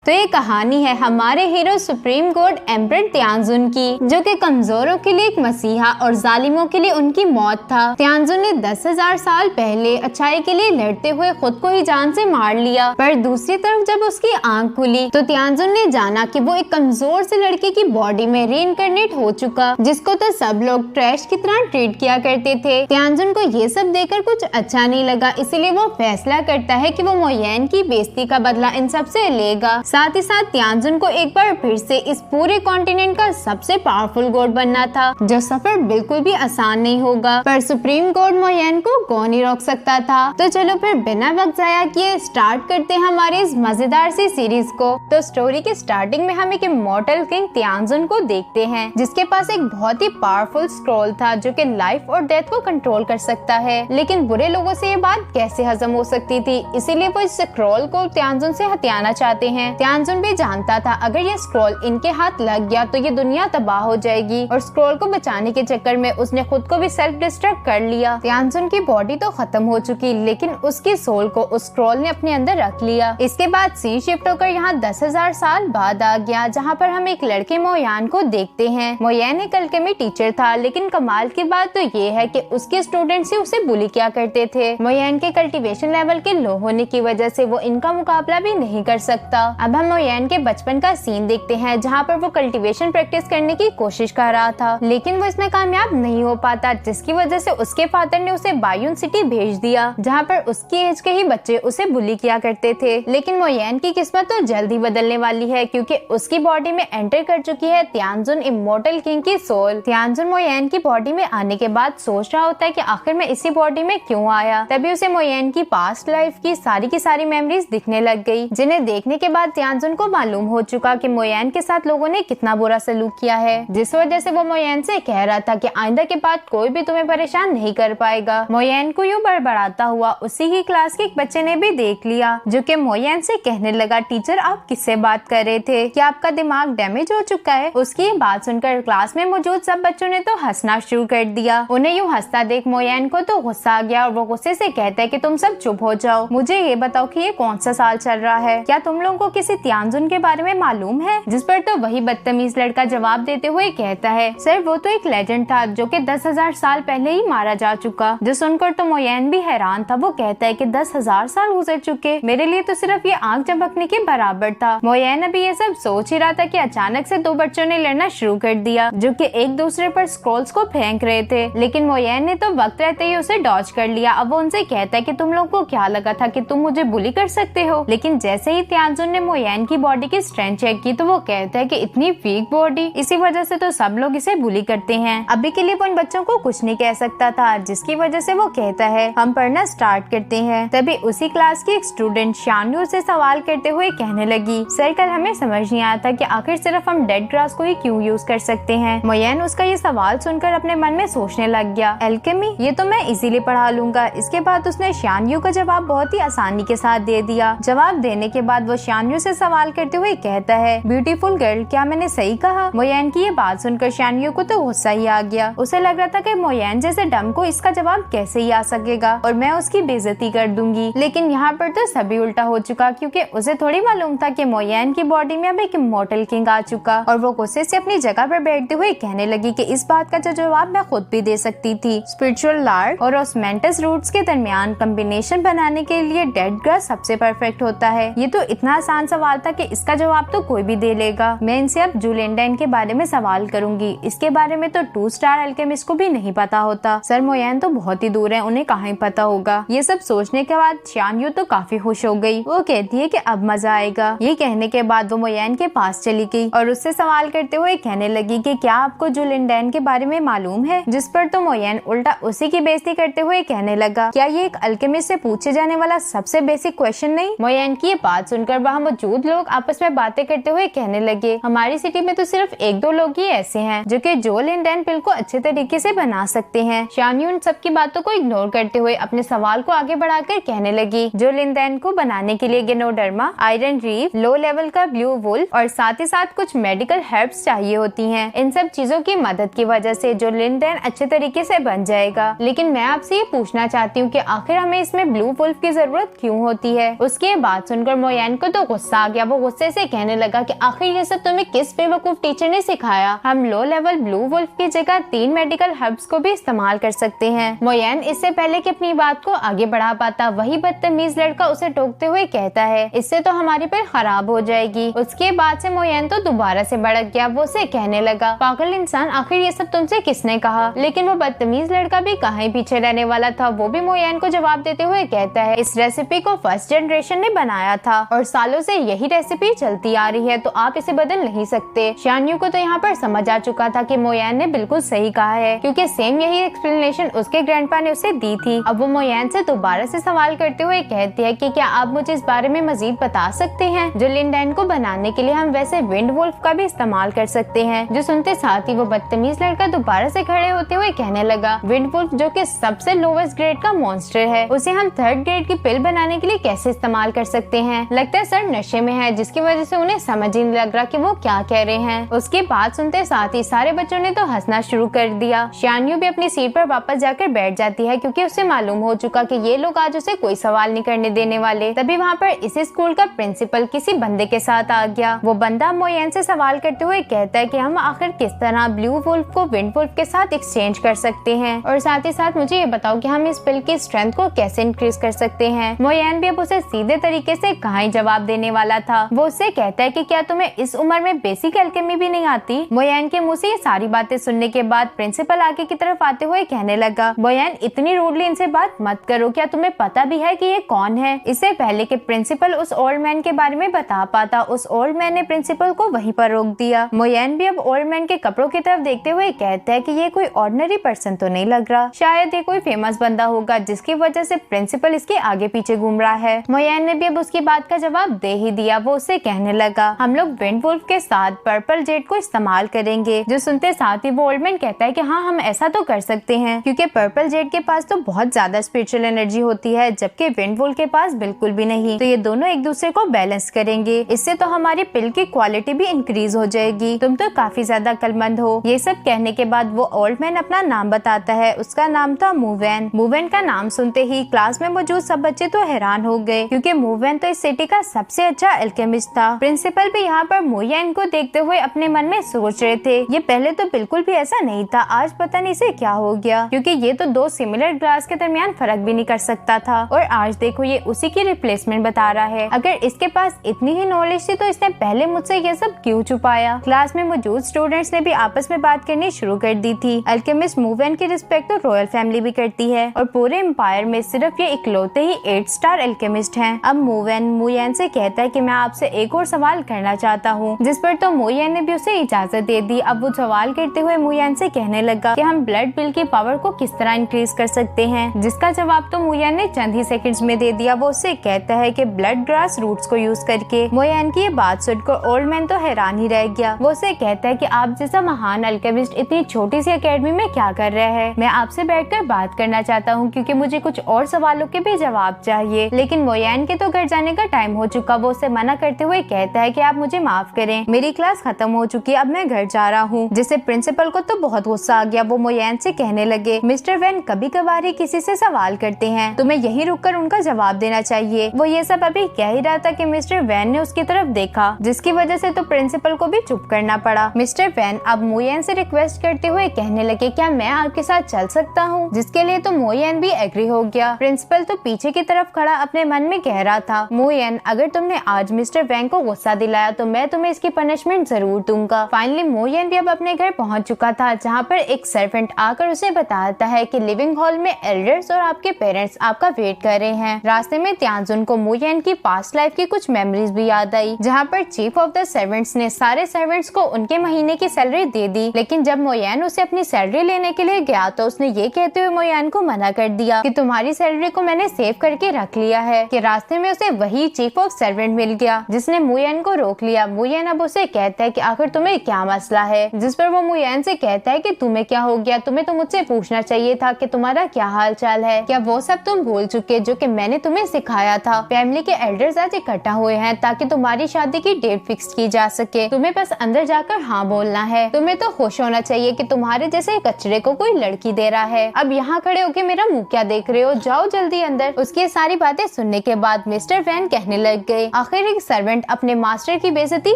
तो ये कहानी है हमारे हीरो सुप्रीम गॉड एम्परर त्यानजुन की, जो कि कमजोरों के लिए एक मसीहा और जालिमों के लिए उनकी मौत था। त्यानजुन ने 10,000 साल पहले अच्छाई के लिए लड़ते हुए खुद को ही जान से मार लिया, पर दूसरी तरफ जब उसकी आंख खुली तो त्यानजुन ने जाना कि वो एक कमजोर से लड़के की बॉडी में रीइंकार्नेट हो चुका, जिसको तो सब लोग ट्रैश की तरह ट्रीट किया करते थे। त्यानजुन को ये सब देखकर कुछ अच्छा नहीं लगा, इसीलिए वो फैसला करता है कि वो मोयेन की बेइज्जती का बदला इन सब से लेगा। साथ ही साथ त्यानजुन को एक बार फिर से इस पूरे कॉन्टिनेंट का सबसे पावरफुल गॉड बनना था, जो सफर बिल्कुल भी आसान नहीं होगा, पर सुप्रीम गॉड मोयेन को कौन ही रोक सकता था। तो चलो फिर बिना वक्त जाया किए स्टार्ट करते हैं हमारे इस मजेदार सी सीरीज को। तो स्टोरी के स्टार्टिंग में हम एक इमॉर्टल किंग त्यानजुन को देखते हैं, जिसके पास एक बहुत ही पावरफुल स्क्रॉल था जो कि लाइफ और डेथ को कंट्रोल कर सकता है। लेकिन बुरे लोगों से ये बात कैसे हजम हो सकती थी, इसीलिए वो इस स्क्रॉल को त्यानजुन से हथियाना चाहते हैं। त्यानजुन भी जानता था अगर ये स्क्रॉल इनके हाथ लग गया तो ये दुनिया तबाह हो जाएगी, और स्क्रॉल को बचाने के चक्कर में उसने खुद को भी सेल्फ डिस्ट्रक्ट कर लिया। त्यानजुन की बॉडी तो खत्म हो चुकी, लेकिन उसकी सोल को उस स्क्रॉल ने अपने अंदर रख लिया। इसके बाद सीन शिफ्ट होकर यहाँ 10,000 साल बाद आ गया, जहाँ पर हम एक लड़के मोयान को देखते हैं। मोयान एक अल्केमी टीचर था, लेकिन कमाल की बात तो ये है कि उसके स्टूडेंट्स ही उसे बुली किया करते थे। मोयान के कल्टीवेशन लेवल के लो होने की वजह से वो इनका मुकाबला भी नहीं कर सकता। अब हम मोयान के बचपन का सीन देखते हैं, जहाँ पर वो कल्टीवेशन प्रैक्टिस करने की कोशिश कर रहा था, लेकिन वो इसमें कामयाब नहीं हो पाता, जिसकी वजह से उसके फादर ने उसे बायून सिटी भेज दिया, जहाँ पर उसकी एज के ही बच्चे उसे बुली किया करते थे। लेकिन मोयान की किस्मत तो जल्दी बदलने वाली है, क्योंकि उसकी बॉडी में एंटर कर चुकी है त्यानजुन इमॉर्टल किंग की सोल। त्यानजुन मोयान की बॉडी में आने के बाद सोच रहा होता है कि आखिर मैं इसी बॉडी में क्यों आया। तभी उसे मोयान की पास्ट लाइफ की सारी मेमोरीज दिखने लग गई, जिन्हें देखने के बाद त्यानजुन को मालूम हो चुका कि मोयान के साथ लोगों ने कितना बुरा सलूक किया है, जिस वजह से वो मोयान से कह रहा था कि आइंदा के बाद कोई भी तुम्हें परेशान नहीं कर पाएगा। मोयान को यूं बड़बड़ाता हुआ उसी ही क्लास के एक बच्चे ने भी देख लिया, जो कि मोयान से कहने लगा, टीचर आप किससे बात कर रहे थे, क्या आपका दिमाग डैमेज हो चुका है? उसकी ये बात सुनकर क्लास में मौजूद सब बच्चों ने तो हंसना शुरू कर दिया। उन्हें यूं हंसता देख मोयान को तो गुस्सा आ गया, और वो गुस्से से कहता है कि तुम सब चुप हो जाओ, मुझे ये बताओ कि ये कौन सा साल चल रहा है, क्या तुम लोगों को किसी त्यानजुन के बारे में मालूम है? जिस पर तो वही बदतमीज लड़का जवाब देते हुए कहता है, सर वो तो एक लेजेंड था जो कि 10,000 साल पहले ही मारा जा चुका। जो सुनकर तो मोयान भी हैरान था। वो कहता है कि 10,000 साल गुजर चुके, मेरे लिए तो सिर्फ ये आंख झपकने के बराबर था। मोयान अभी ये सब सोच ही रहा था कि अचानक से दो बच्चों ने लड़ना शुरू कर दिया, जो कि एक दूसरे पर स्क्रॉल्स को फेंक रहे थे, लेकिन मोयान ने तो वक्त रहते ही उसे डॉज कर लिया। अब वो उनसे कहता है कि तुम लोगों को क्या लगा था कि तुम मुझे बुली कर सकते हो? लेकिन जैसे ही त्यानजुन ने मोयान की बॉडी की स्ट्रेंथ चेक की तो वो कहता है कि इतनी वीक बॉडी, इसी वजह से तो सब लोग इसे बुली करते हैं। अभी के लिए वो इन बच्चों को कुछ नहीं कह सकता था, जिसकी वजह से वो कहता है हम पढ़ना स्टार्ट करते हैं। तभी उसी क्लास की एक स्टूडेंट शानू से सवाल करते हुए कहने लगी, सर कल हमें समझ नहीं आया था कि आखिर सिर्फ हम डेड ग्रास को ही क्यों यूज कर सकते हैं। मोयान उसका ये सवाल सुनकर अपने मन में सोचने लग गया, एल्केमी ये तो मैं इजीली पढ़ा लूंगा। इसके बाद उसने शानयू का जवाब बहुत ही आसानी के साथ दे दिया। जवाब देने के बाद वो शानयू से सवाल करते हुए कहता है, ब्यूटीफुल गर्ल क्या मैंने सही कहा? मोयान की ये बात सुनकर शानयू को तो गुस्सा ही आ गया। उसे लग रहा था कि मोयान जैसे डम को इसका जवाब कैसे ही आ सकेगा, और मैं उसकी बेइज्जती कर दूंगी। लेकिन यहाँ पर तो सभी उल्टा हो चुका, क्योंकि उसे थोड़ी मालूम था कि मोयान की बॉडी में अब एक इमॉर्टल किंग आ चुका, और वो गुस्से से अपनी जगह पर बैठते हुए कहने लगी कि इस बात का जो जवाब मैं खुद भी दे सकती थी। स्पिरिचुअल लार्ड और ऑस्मेंटस रूट्स के दरमियान कॉम्बिनेशन बनाने के लिए डेड ग्रास सबसे परफेक्ट होता है। ये तो इतना आसान सवाल था कि इसका जवाब तो कोई भी दे लेगा। मैं इनसे अब जुलेंडाइन के बारे में सवाल करूंगी, इसके बारे में तो 2 स्टार अल्केमिस्ट को भी नहीं पता होता। सर मोयान तो बहुत ही दूर है, उन्हें कहाँ ही पता होगा। ये सब सोचने के बाद शानयू तो काफी खुश हो गई। वो कहती है कि अब मजा आएगा। ये कहने के बाद वो मोयान के पास चली गई और उससे सवाल करते हुए कहने लगी कि क्या आपको जुलेंडाइन के बारे में मालूम है? जिस पर तो मोयान उल्टा उसी की बेइज्जती करते हुए कहने लगा, क्या ये एक अल्केमिस्ट से पूछे जाने वाला सबसे बेसिक क्वेश्चन नहीं? मोयान की ये बात सुनकर वहाँ मौजूद लोग आपस में बातें करते हुए कहने लगे, हमारी सिटी में तो सिर्फ 1-2 लोग ही ऐसे हैं जो कि जुलेंडाइन पिल को अच्छे तरीके से बना सकते हैं। शानयू उन सबकी बातों को इग्नोर करते हुए अपने सवाल को आगे बढ़ाकर कहने लगी, जुलेंडाइन को बनाने के लिए गेनोडर्मा, आयरन रीफ, लो लेवल का ब्लू वुल्फ और साथ ही साथ कुछ मेडिकल हर्ब्स चाहिए होती हैं। इन सब चीजों की मदद की वजह से जुलेंडाइन अच्छे तरीके से बन जाएगा। लेकिन मैं आपसे ये पूछना चाहती हूँ कि आखिर हमें इसमें ब्लू वुल्फ की जरूरत क्यों होती है? उसकी बात सुनकर मोयान को तो गुस्सा गुस्सा आ गया। वो गुस्से से कहने लगा कि आखिर ये सब तुम्हें किस बेवकूफ टीचर ने सिखाया। हम लो लेवल ब्लू वुल्फ की जगह 3 मेडिकल हर्ब्स को भी इस्तेमाल कर सकते हैं। मोयन इससे पहले कि अपनी बात को आगे बढ़ा पाता, वही बदतमीज लड़का उसे टोकते हुए कहता है, इससे तो हमारी पेड़ खराब हो जाएगी। उसके बाद से मोयन तो दोबारा से भड़क गया। वो उसे कहने लगा, पागल इंसान, आखिर ये सब तुमसे किसने कहा। लेकिन वो बदतमीज लड़का भी कहीं पीछे रहने वाला था। वो भी मोयन को जवाब देते हुए कहता है, इस रेसिपी को फर्स्ट जनरेशन ने बनाया था और सालों से यही रेसिपी चलती आ रही है, तो आप इसे बदल नहीं सकते। शान्यू को तो यहाँ पर समझ आ चुका था कि मोयन ने बिल्कुल सही कहा है, क्योंकि सेम यही एक्सप्लेनेशन उसके ग्रैंडपा ने उसे दी थी। अब वो मोयन से दोबारा से सवाल करते हुए कहती है कि क्या आप मुझे इस बारे में मजीद बता सकते हैं। जो लिंडेन को बनाने के लिए हम वैसे विंड वुल्फ का भी इस्तेमाल कर सकते हैं। जो सुनते साथ ही वो बदतमीज लड़का दोबारा से खड़े होते हुए कहने लगा, विंड वुल्फ जो कि सबसे लोवेस्ट ग्रेड का मॉन्स्टर है, उसे हम 3rd ग्रेड की पिल बनाने के लिए कैसे इस्तेमाल कर सकते हैं। लगता है सर नशे में है, जिसकी वजह से उन्हें समझ ही नहीं लग रहा कि वो क्या कह रहे हैं। उसकी बात सुनते साथ ही सारे बच्चों ने तो हंसना शुरू कर दिया। शान्यू भी अपनी सीट पर वापस जाकर बैठ जाती है, क्योंकि उसे मालूम हो चुका कि ये लोग आज उसे कोई सवाल नहीं करने देने वाले। तभी वहाँ पर इसी स्कूल का प्रिंसिपल किसी बंदे के साथ आ गया। वो बंदा मोयन से सवाल करते हुए कहता है कि हम आखिर किस तरह ब्लू वुल्फ को विंड वुल्फ के साथ एक्सचेंज कर सकते हैं, और साथ ही साथ मुझे ये बताओ कि हम इस पिल की स्ट्रेंथ को कैसे इंक्रीज कर सकते हैं। मोयन भी अब उसे सीधे तरीके से कहीं जवाब देने वाला था। वो उससे कहता है कि क्या तुम्हें इस उम्र में बेसिक एल्केमी भी नहीं आती। मोयन के मुंह से ये सारी बातें सुनने के बाद प्रिंसिपल आगे की तरफ आते हुए कहने लगा, मोयन इतनी रूडली इनसे बात मत करो, क्या तुम्हें पता भी है कि ये कौन है। इससे पहले कि प्रिंसिपल उस ओल्ड मैन के बारे में बता पाता, उस ओल्ड मैन ने प्रिंसिपल को वहीं पर रोक दिया। मोयन भी अब ओल्ड मैन के कपड़ों की तरफ देखते हुए कहता है कि ये कोई ऑर्डिनरी पर्सन तो नहीं लग रहा, शायद ये कोई फेमस बंदा होगा जिसकी वजह से प्रिंसिपल इसके आगे पीछे घूम रहा है। मोयन ने भी अब उसकी बात का जवाब दे ही दिया। वो उससे कहने लगा, हम लोग विंड वुल्फ के साथ पर्पल जेट को इस्तेमाल करेंगे। जो सुनते साथ ही वो ओल्ड मैन कहता है कि हाँ, हम ऐसा तो कर सकते हैं, क्योंकि पर्पल जेट के पास तो बहुत ज्यादा स्पिरिचुअल एनर्जी होती है, जबकि विंड वुल्फ के पास बिल्कुल भी नहीं। तो ये दोनों एक दूसरे को बैलेंस करेंगे। इससे तो हमारी पिल की क्वालिटी भी इंक्रीज हो जाएगी। तुम तो काफी ज्यादा अक्लमंद हो। ये सब कहने के बाद वो ओल्ड मैन अपना नाम बताता है। उसका नाम था मूवेन। मूवेन का नाम सुनते ही क्लास में मौजूद सब बच्चे तो हैरान हो गए, क्योंकि मूवेन तो इस सिटी का सबसे अच्छा एल्केमिस्ट था। प्रिंसिपल भी यहाँ पर मोयन को देखते हुए अपने मन में सोच रहे थे, ये पहले तो बिल्कुल भी ऐसा नहीं था, आज पता नहीं इसे क्या हो गया, क्योंकि ये तो 2 सिमिलर ग्लास के दरमियान फर्क भी नहीं कर सकता था, और आज देखो ये उसी की रिप्लेसमेंट बता रहा है। अगर इसके पास इतनी ही नॉलेज थी तो इसने पहले मुझसे ये सब क्यों छुपाया। क्लास में मौजूद स्टूडेंट्स ने भी आपस में बात करनी शुरू कर दी थी। अल्केमिस्ट मूवेन की रिस्पेक्ट तो रॉयल फैमिली भी करती है, और पूरे एम्पायर में सिर्फ ये इकलौते ही 8 स्टार एल्केमिस्ट हैं। अब मूवेन मोयन से कहता है कि मैं आपसे एक और सवाल करना चाहता हूँ, जिस पर तो मोयन ने भी उसे इजाजत दे दी। अब वो सवाल करते हुए मोयन से कहने लगा कि हम ब्लड बिल की पावर को किस तरह इंक्रीज कर सकते हैं, जिसका जवाब तो मोयन ने चंद ही सेकंड्स में दे दिया। वो उससे कहता है कि ब्लड ग्रास रूट्स को यूज करके। मोयन की ये बात सुनकर ओल्ड मैन तो हैरान ही रह गया। वो उससे कहता है कि आप जैसा महान अल्केमिस्ट इतनी छोटी सी एकेडमी में क्या कर रहे हैं। मैं आपसे बैठकर बात करना चाहता हूँ, क्योंकि मुझे कुछ और सवालों के भी जवाब चाहिए। लेकिन मोयन के तो घर जाने का टाइम हो चुका। वो उसे मना करते हुए कहता है कि आप मुझे माफ करें, मेरी क्लास खत्म हो चुकी है, अब मैं घर जा रहा हूँ। जिससे प्रिंसिपल को तो बहुत गुस्सा आ गया। वो मोयन से कहने लगे, मिस्टर वैन कभी कभार ही किसी से सवाल करते हैं, तुम्हें यही रुककर उनका जवाब देना चाहिए। वो ये सब अभी कह ही रहा था कि मिस्टर वैन ने उसकी तरफ देखा, जिसकी वजह से तो प्रिंसिपल को भी चुप करना पड़ा। मिस्टर वैन अब मोयन से रिक्वेस्ट करते हुए कहने लगे, क्या मैं आपके साथ चल सकता हूँ, जिसके लिए तो मोयन भी एग्री हो गया। प्रिंसिपल तो पीछे की तरफ खड़ा अपने मन में कह रहा था, मोयन अगर तुमने आज मिस्टर वैन को गुस्सा दिलाया तो मैं तुम्हें इसकी पनिशमेंट जरूर दूंगा। फाइनली मोयन भी अब अपने घर पहुंच चुका था, जहाँ पर एक सर्वेंट आकर उसे बताता है कि लिविंग हॉल में एल्डर्स और आपके पेरेंट्स आपका वेट कर रहे हैं। रास्ते में त्याजुन को मोयन की पास्ट लाइफ की कुछ मेमोरीज भी याद आई, जहाँ पर चीफ ऑफ द सर्वेंट्स ने सारे सर्वेंट्स को उनके महीने की सैलरी दे दी। लेकिन जब मोयन उसे अपनी सैलरी लेने के लिए गया तो उसने ये कहते हुए मोयन को मना कर दिया कि तुम्हारी सैलरी को मैंने सेव करके रख लिया है। कि रास्ते में उसे वही चीफ ऑफ सर्वेंट मिल गया जिसने मोयन को रोक लिया। मोयन अब उसे कहता है कि आखिर तुम्हें क्या मसला है, जिस पर वो मोयन से कहता है कि तुम्हें क्या हो गया, तुम्हें तो मुझसे पूछना चाहिए था कि तुम्हारा क्या हाल चाल है, क्या वो सब तुम भूल चुके जो कि मैंने तुम्हें सिखाया था। फैमिली के एल्डर्स आज इकट्ठा हुए हैं ताकि तुम्हारी शादी की डेट फिक्स की जा सके, तुम्हें बस अंदर जाकर हाँ बोलना है। तुम्हें तो खुश होना चाहिए कि तुम्हारे जैसे कचरे को कोई लड़की दे रहा है। अब यहाँ खड़े होके मेरा मुंह क्या देख रहे हो, जाओ जल्दी अंदर। उसकी सारी बातें सुनने के बाद मिस्टर वैन कहने लग गए, आखिर एक सर्वेंट अपने मास्टर की बेइज्जती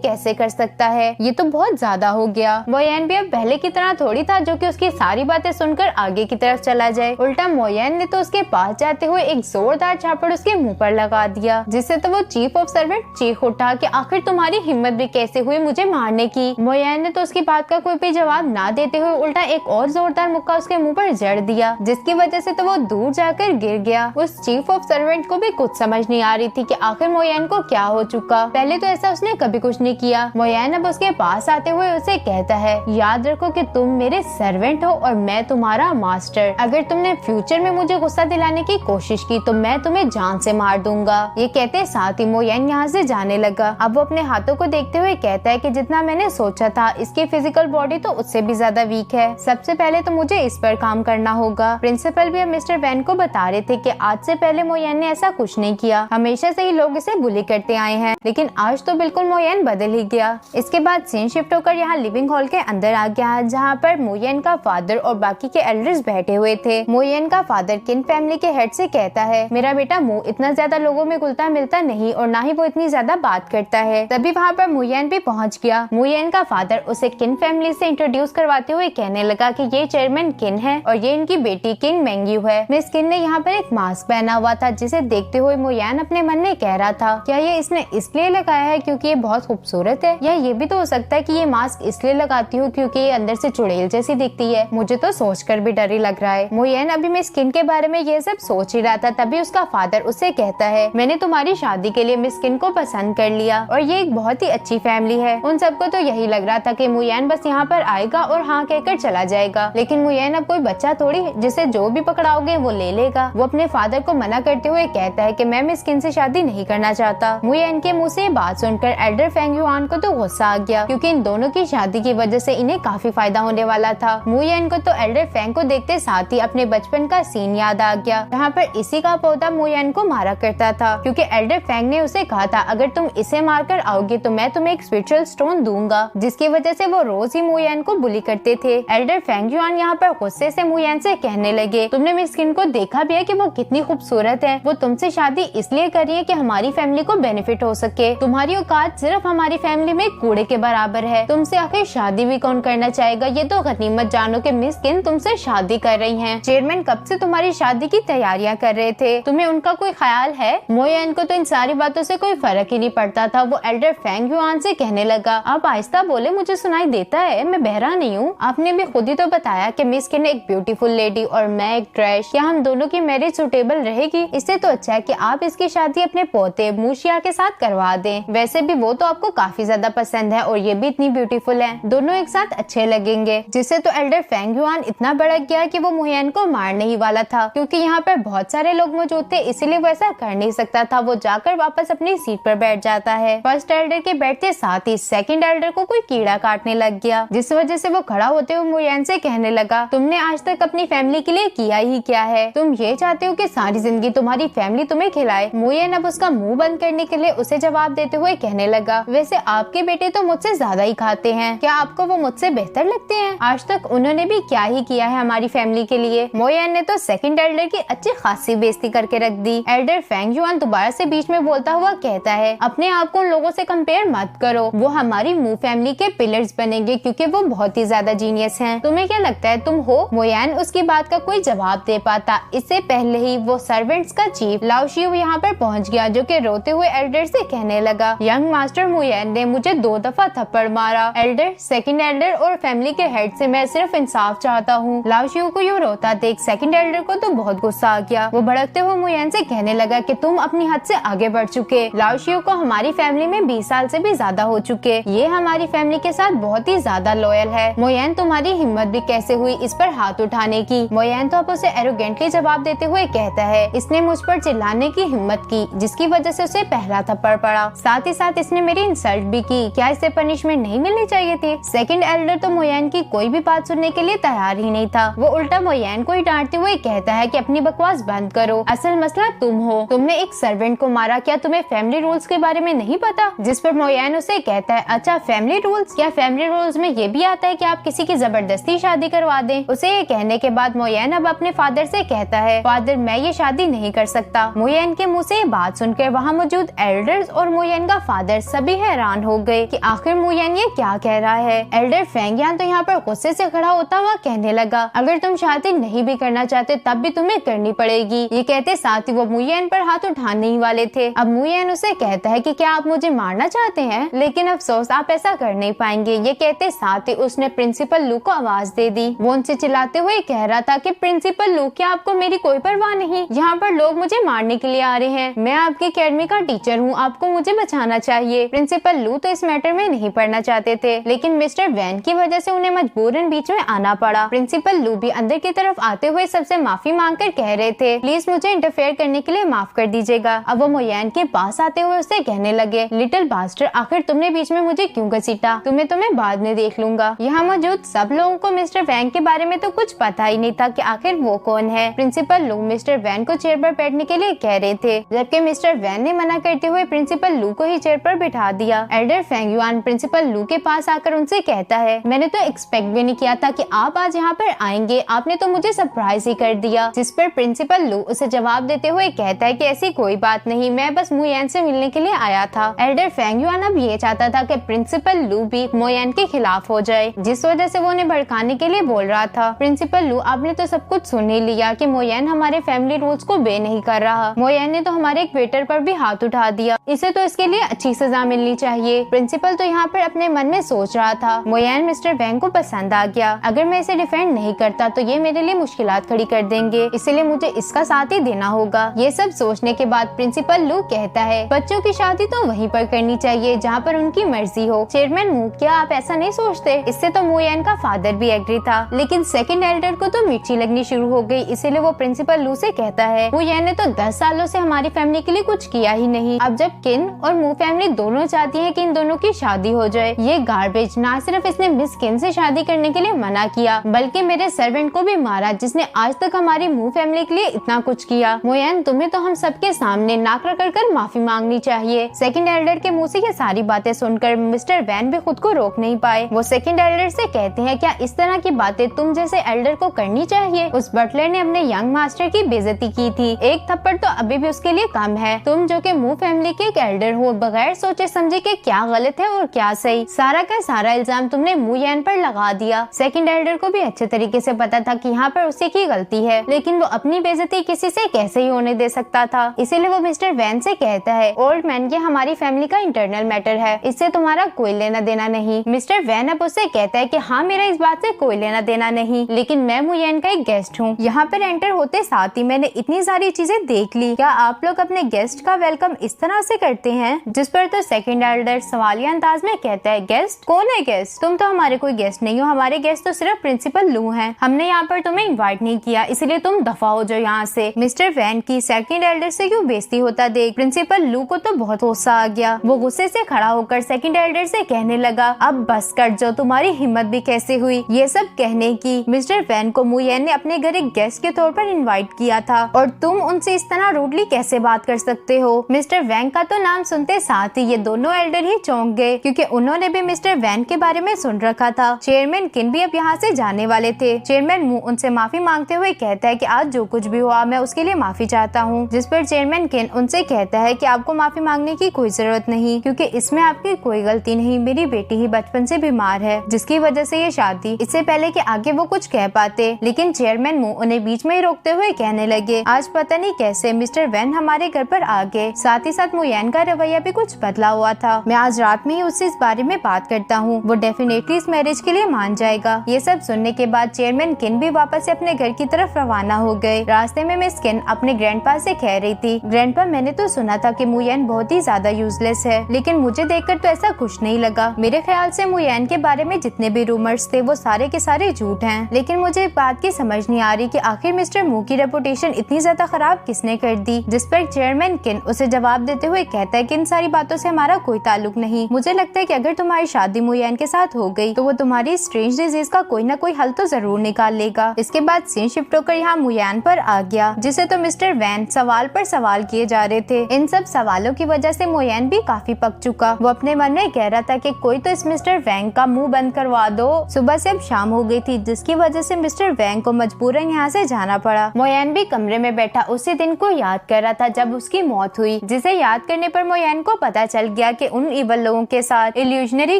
कैसे कर सकता है, ये तो बहुत ज्यादा हो गया। मोयन भी अब पहले की तरह थोड़ी था जो कि उसकी सारी बातें सुनकर आगे की तरफ चला जाए। उल्टा मोयन ने तो उसके पास जाते हुए एक जोरदार झापड़ उसके मुंह पर लगा दिया, जिससे तो वो चीफ ऑफ सर्वेंट चीख उठा कि आखिर तुम्हारी हिम्मत भी कैसे हुई मुझे मारने की। मोयन ने तो उसकी बात का कोई भी जवाब ना देते हुए उल्टा एक और जोरदार मुक्का उसके मुंह पर जड़ दिया, जिसकी वजह से तो वो दूर जाकर गिर गया। उस चीफ ऑफ सर्वेंट को भी कुछ समझ नहीं आ रही थी कि आखिर मोयन को क्या हो चुका। पहले तो ऐसा उसने कभी कुछ नहीं किया। मोयन अब उसके पास आते हुए उसे कहता है, याद रखो कि तुम मेरे सर्वेंट हो और मैं तुम्हारा मास्टर। अगर तुमने फ्यूचर में मुझे गुस्सा दिलाने की कोशिश की तो मैं तुम्हें जान से मार दूंगा। ये कहते साथ ही मोयन यहाँ से जाने लगा। अब वो अपने हाथों को देखते हुए कहता है कि जितना मैंने सोचा था इसकी फिजिकल बॉडी तो उससे भी ज्यादा वीक है। सबसे पहले तो मुझे इस पर काम करना होगा। प्रिंसिपल भी अब मिस्टर वैन को बता रहे थे कि आज से पहले मोयन ने ऐसा कुछ नहीं किया। हमेशा से ही लोग इसे बुली करते आए हैं, लेकिन आज तो बिल्कुल मोयन बदल ही गया। इसके बाद सीन शिफ्ट होकर यहाँ लिविंग हॉल के अंदर आ गया, जहाँ पर मोयन का फादर और बाकी के एल्डर्स बैठे हुए थे। मोयन का फादर किन फैमिली के हेड से कहता है, मेरा बेटा मुंह इतना ज्यादा लोगों में घुलता मिलता नहीं और ना ही वो इतनी ज्यादा बात करता है। तभी वहाँ पर मोयन भी पहुँच गया। मोयन का फादर उसे किन फैमिली से इंट्रोड्यूस करवाते हुए कहने लगा कि ये चेयरमैन किन है और ये इनकी बेटी किंग मेंग्यू है। मिस किन ने यहाँ पर एक मास्क पहना हुआ था, जिसे देखते हुए मोयन अपने मन में कह रहा था, क्या ये इसने इसलिए लगाया है क्योंकि ये बहुत खूबसूरत है, या ये भी तो हो सकता है कि ये मास्क इसलिए लगाती हूँ क्योंकि ये अंदर से चुड़ैल जैसी दिखती है। मुझे तो सोचकर भी डर ही लग रहा है। मोयन अभी मिस किन के बारे में ये सब सोच ही रहा था, तभी उसका फादर उससे कहता है, मैंने तुम्हारी शादी के लिए मिस किन को पसंद कर लिया और ये एक बहुत ही अच्छी फैमिली है। उन सबको तो यही लग रहा था कि मोयन बस यहाँ पर आएगा और हाँ कहकर चला जाएगा, लेकिन मोयन अब कोई बच्चा थोड़ी जिसे जो भी पकड़ाओगे वो ले लेगा। वो अपने फादर को मना करते हुए कहता है कि मैं मिस किन से शादी नहीं करना चाहता। मोयन के मुंह से ये बात सुनकर एल्डर फेंग युआन को तो गुस्सा आ गया, क्योंकि इन दोनों की शादी की वजह से इन्हें काफी फायदा होने वाला था। मोयन को तो एल्डर फेंग को देखते साथ ही अपने बचपन का सीन याद आ गया, जहाँ पर इसी का पौधा मोयन को मारा करता था, क्योंकि एल्डर फेंग ने उसे कहा था अगर तुम इसे मारकर आओगे तो मैं तुम्हें एक स्पिरिचुअल स्टोन दूंगा, जिसकी वजह से वो रोज ही मोयन को बुली करते थे। एल्डर फेंग युआन यहाँ पर गुस्से से मोयन से कहने लगे, तुमने मिस किन को देखा भी है कि वो कितनी खूबसूरत है। वो तुमसे शादी इसलिए करी है कि हमारी फैमिली को बेनिफिट हो सके। तुम्हारी औकात सिर्फ हमारी फैमिली में कूड़े के बराबर है। तुमसे आखिर शादी भी कौन करना चाहेगा। ये तो गनीमत जानो कि मिस किन तुमसे शादी कर रही हैं। चेयरमैन कब से तुम्हारी शादी की तैयारियां कर रहे थे, तुम्हें उनका कोई ख्याल है। मोयन को तो इन सारी बातों से कोई फर्क ही नहीं पड़ता था। वो एल्डर फेंग युआन से कहने लगा, आप आहिस्ता बोले, मुझे सुनाई देता है, मैं बहरा नहीं हूँ। आपने भी खुद ही तो बताया कि मिस किन एक ब्यूटीफुल लेडी और मैं एक ट्रैश, क्या हम दोनों की मैरिज सुटेबल रहेगी। इससे तो अच्छा है कि आप इसकी शादी अपने पोते मूशिया के साथ करवा दें। वैसे भी वो तो आपको काफी ज्यादा पसंद है और ये भी इतनी ब्यूटीफुल है, दोनों एक साथ अच्छे लगेंगे। जिससे तो एल्डर फेंग युआन इतना भड़क गया कि वो मोयन को मारने ही वाला था, क्योंकि यहाँ पर बहुत सारे लोग मौजूद थे, इसलिए वो ऐसा कर नहीं सकता था। वो जाकर वापस अपनी सीट पर बैठ जाता है। फर्स्ट एल्डर के बैठते साथ ही सेकंड एल्डर को कोई कीड़ा काटने लग गया, जिस वजह से वो खड़ा होते हुए मोयन से कहने लगा, तुमने आज तक अपनी फैमिली के लिए किया ही क्या है। तुम ये चाहते हो कि सारी जिंदगी तुम्हारी फैमिली तुम्हें खिलाए। मोयन अब उसका मुंह बंद करने के लिए उसे जवाब देते हुए कहने लगा, वैसे आपके बेटे तो मुझसे ज्यादा ही खाते हैं, क्या आपको वो मुझसे बेहतर लगते हैं। आज तक उन्होंने भी क्या ही किया है हमारी फैमिली के लिए। मोयन ने तो सेकंड एल्डर की अच्छी खासी बेइज्जती करके रख दी। एल्डर फेंग युआन दोबारा से बीच में बोलता हुआ कहता है, अपने आप को उन लोगों से कंपेयर मत करो, वो हमारी मुंह फैमिली के पिलर्स बनेंगे, क्योंकि वो बहुत ही ज्यादा जीनियस हैं। तुम्हें क्या लगता है तुम हो। मोयन उसकी बात का कोई जवाब दे पाता, इससे पहले ही वो सर्वेंट्स का चीफ लाओ शियू यहाँ पर पहुँच गया, जो कि रोते हुए एल्डर से कहने लगा, यंग मास्टर मोयन ने मुझे 2 दफा थप्पड़ मारा। एल्डर, सेकंड एल्डर और फैमिली के हेड से मैं सिर्फ इंसाफ चाहता हूँ। लाओ शियू को यूँ रोता देख सेकंड एल्डर को तो बहुत गुस्सा आ गया। वो भड़कते हुए मोयन से कहने लगा कि तुम अपनी हद से आगे बढ़ चुके। लाओ शियू को हमारी फैमिली में 20 साल से भी ज्यादा हो चुके, ये हमारी फैमिली के साथ बहुत ही ज्यादा लॉयल है। मोयन, तुम्हारी हिम्मत भी कैसे हुई इस पर हाथ उठाने की। मोयन तो अब उसे एरोगेंटली जवाब देते हुए कहता है, इसने मुझ पर चिल्लाने की हिम्मत की, जिसकी वजह से उसे पहला थप्पड़ पड़ा, साथ ही साथ इसने मेरी इंसल्ट भी की। क्या इसे पनिशमेंट नहीं मिलनी चाहिए थी। सेकंड एल्डर तो मोयन की कोई भी बात सुनने के लिए तैयार ही नहीं था। वो उल्टा मोयन को ही डांटते हुए कहता है कि अपनी बकवास बंद करो, असल मसला तुम हो। तुमने एक सर्वेंट को मारा, क्या तुम्हें फैमिली रूल्स के बारे में नहीं पता। जिस पर मोयन उसे कहता है, अच्छा फैमिली रूल्स, क्या फैमिली रूल्स में ये भी आता है कि आप किसी की जबरदस्ती शादी करवा दें। उसे ये कहने के बाद मोयन अब अपने फादर से कहता है, फादर मैं ये शादी नहीं कर सकता। मोयन के मुँह से ये बात सुनकर वहाँ मौजूद मौजूद एल्डर्स और मुयेन का फादर सभी हैरान हो गए कि आखिर मुयेन ये क्या कह रहा है। एल्डर फेंगियान तो यहाँ पर गुस्से से खड़ा होता हुआ कहने लगा, अगर तुम शादी नहीं भी करना चाहते तब भी तुम्हें करनी पड़ेगी। ये कहते साथ ही वो मुयेन पर हाथ उठाने ही वाले थे। अब मुयेन उसे कहता है कि क्या आप मुझे मारना चाहते हैं, लेकिन अफसोस आप ऐसा कर नहीं पाएंगे। ये कहते साथ ही उसने प्रिंसिपल लू को आवाज दे दी। वो उनसे चिल्लाते हुए कह रहा था कि प्रिंसिपल लू, क्या आपको मेरी कोई परवाह नहीं? यहाँ पर लोग मुझे मारने के लिए आ रहे हैं। मैं आपकी एकेडमी का टीचर हूँ, आपको मुझे बचाना चाहिए। प्रिंसिपल लू तो इस मैटर में नहीं पढ़ना चाहते थे, लेकिन मिस्टर वैन की वजह से उन्हें मजबूरन बीच में आना पड़ा। प्रिंसिपल लू भी अंदर की तरफ आते हुए सबसे माफी मांगकर कह रहे थे, प्लीज मुझे इंटरफेयर करने के लिए माफ कर दीजिएगा। अब वो मुयेन के पास आते हुए उससे कहने लगे, लिटिल बास्टर, आखिर तुमने बीच में मुझे क्यों घसीटा? तुम्हें तो मैं बाद में देख लूंगा। यहाँ मौजूद सब लोगों को मिस्टर वैन के बारे में तो कुछ पता ही नहीं था कि आखिर वो कौन है। प्रिंसिपल लू मिस्टर वैन को चेयर पर बैठने के लिए कह रहे थे, जबकि मिस्टर वैन ने मना करते हुए प्रिंसिपल लू को ही चेयर पर बिठा दिया। एल्डर फेंगयुआन प्रिंसिपल लू के पास आकर उनसे कहता है, मैंने तो एक्सपेक्ट भी नहीं किया था कि आप आज यहाँ पर आएंगे, आपने तो मुझे सरप्राइज ही कर दिया। जिस पर प्रिंसिपल लू उसे जवाब देते हुए कहता है कि ऐसी कोई बात नहीं, मैं बस मुयेन से मिलने के लिए आया था। एल्डर फेंगयुआन अब ये चाहता था कि प्रिंसिपल लू भी मुयेन के खिलाफ हो जाए, जिस वजह से वो उन्हें भड़काने के लिए बोल रहा था। प्रिंसिपल लू, आपने तो सब कुछ सुन ही लिया कि मुयेन हमारे फैमिली रूल्स को बे नहीं कर रहा। मुयेन ने तो हमारे एक वेटर पर भी हाथ उठा दिया, इसे तो इसके लिए अच्छी सजा मिलनी चाहिए। प्रिंसिपल तो यहाँ पर अपने मन में सोच रहा था, मुयेन मिस्टर वैन को पसंद आ गया, अगर मैं इसे डिफेंड नहीं करता तो ये मेरे लिए मुश्किलात खड़ी कर देंगे, इसलिए मुझे इसका साथ ही देना होगा। ये सब सोचने के बाद प्रिंसिपल लू कहता है, बच्चों की शादी तो वहीं पर करनी चाहिए जहाँ पर उनकी मर्जी हो। चेयरमैन मू, क्या आप ऐसा नहीं सोचते? इससे तो मुयेन का फादर भी एग्री था, लेकिन सेकंड एल्डर को तो मिर्ची लगनी शुरू हो गई, इसीलिए वो प्रिंसिपल लू से कहता है, मुयेन ने तो 10 सालों से हमारी फैमिली के लिए कुछ किया ही नहीं। अब जब किन और मू फैमिली दोनों चाहती है कि इन दोनों की शादी हो जाए, ये गार्बेज ना सिर्फ इसने मिस किन से शादी करने के लिए मना किया, बल्कि मेरे सर्वेंट को भी मारा जिसने आज तक हमारी मू फैमिली के लिए इतना कुछ किया। मुयेन, तुम्हें तो हम सबके सामने नाक रगड़ कर माफी मांगनी चाहिए। सेकंड एल्डर के मुंह से ये सारी बातें सुनकर मिस्टर वैन भी खुद को रोक नहीं पाए। वो सेकंड एल्डर से कहते हैं, क्या इस तरह की बातें तुम जैसे एल्डर को करनी चाहिए? उस बटलर ने अपने यंग मास्टर की बेइज्जती की थी, एक थप्पड़ तो अभी भी उसके लिए कम है। तुम जो कि मू फैमिली के एक एल्डर हो, बगैर सोचे समझे कि क्या गलत है और क्या सही, सारा का सारा इल्जाम तुमने मुयेन पर लगा दिया। सेकंड एल्डर को भी अच्छे तरीके से पता था कि यहाँ पर उसी की गलती है, लेकिन वो अपनी बेइज्जती किसी से कैसे ही होने दे सकता था। इसीलिए वो मिस्टर वैन से कहता है, ओल्ड मैन, ये हमारी फैमिली का इंटरनल मैटर है, इससे तुम्हारा कोई लेना देना नहीं। मिस्टर वैन अब उससे कहता है कि हाँ, मेरा इस बात से कोई लेना देना नहीं, लेकिन मैं मुयेन का एक गेस्ट हूँ। यहाँ पर एंटर होते साथ ही मैंने इतनी सारी चीजें देख ली, क्या आप लोग अपने गेस्ट का वेलकम इस तरह से करते हैं? जिस पर तो सेकंड एल्डर सवालिया अंदाज में कहता है, गेस्ट? कौन है गेस्ट? तुम तो हमारे कोई गेस्ट नहीं हो, हमारे गेस्ट तो सिर्फ प्रिंसिपल लू हैं। हमने यहाँ पर तुम्हें इनवाइट नहीं किया, इसलिए तुम दफा हो जाओ यहाँ से। मिस्टर वैन की सेकंड एल्डर से क्यों बेइज्जती होता देख प्रिंसिपल लू को तो बहुत गुस्सा आ गया। वो गुस्से से खड़ा होकर सेकंड एल्डर से कहने लगा, अब बस कर जाओ, तुम्हारी हिम्मत भी कैसे हुई ये सब कहने की? मिस्टर वैन को मुयेन ने अपने घर एक गेस्ट के तौर पर इनवाइट किया था और तुम उनसे इस तरह रूडली कैसे बात कर सकते हो? मिस्टर वैन का तो नाम सुनते साथ ही ये दोनों एल्डर ही चौंक गए, क्योंकि उन्होंने भी मिस्टर वैन के बारे में सुन रखा था। चेयरमैन किन भी अब यहाँ से जाने वाले थे। चेयरमैन मू उनसे माफी मांगते हुए कहता है कि आज जो कुछ भी हुआ मैं उसके लिए माफी चाहता हूँ, जिस पर चेयरमैन किन उनसे कहता है कि आपको माफी मांगने की कोई जरूरत नहीं, क्योंकि इसमें आपकी कोई गलती नहीं। मेरी बेटी ही बचपन से बीमार है, जिसकी वजह से ये शादी, इससे पहले कि आगे वो कुछ कह पाते, लेकिन चेयरमैन मू उन्हें बीच में ही रोकते हुए कहने लगे, आज पता नहीं कैसे मिस्टर वैन हमारे घर पर आ गए, साथ ही साथ मुयेन का रवैया भी कुछ बदला हुआ था। मैं आज रात में ही उससे इस बारे में बात करता हूँ, वो डेफिनेटली इस मैरिज के लिए मान जाएगा। ये सब सुनने के बाद चेयरमैन किन भी वापस से अपने घर की तरफ रवाना हो गए। रास्ते में मिस किन अपने ग्रैंडपा से कह रही थी, ग्रैंडपा, मैंने तो सुना था कि मुयेन बहुत ही ज्यादा यूजलेस है, लेकिन मुझे देखकर तो ऐसा कुछ नहीं लगा। मेरे ख्याल से मुयेन के बारे में जितने भी रूमर्स थे वो सारे के सारे झूठ हैं। लेकिन मुझे एक बात की समझ नहीं आ रही कि आखिर मिस्टर मू की रेपुटेशन इतनी ज्यादा खराब किसने कर दी? जिस पर चेयरमैन किन उसे जवाब देते हुए कहता है कि इन सारी बातों से हमारा कोई ताल्लुक नहीं। मुझे लगता है कि अगर तुम्हारी शादी मुयेन के साथ हो गई तो वो तुम्हारी स्ट्रेंज डिजीज का कोई ना कोई हल तो जरूर निकाल लेगा। इसके बाद सीन शिफ्ट होकर यहाँ मुयेन पर आ गया, जिसे तो मिस्टर वैन सवाल पर सवाल किए जा रहे थे। इन सब सवालों की वजह से मुयेन भी काफी पक चुका। वो अपने मन में कह रहा था कि कोई तो इस मिस्टर वैन का मुंह बंद करवा दो। सुबह से अब शाम हो गई थी, जिसकी वजह से मिस्टर वैन को मजबूरन यहाँ से जाना पड़ा। मुयेन भी कमरे में बैठा उसी दिन को याद कर रहा था जब उसकी मौत हुई, जिसे याद करने पर मोयन को पता चल गया कि उन इवल लोगों के साथ इल्यूजनरी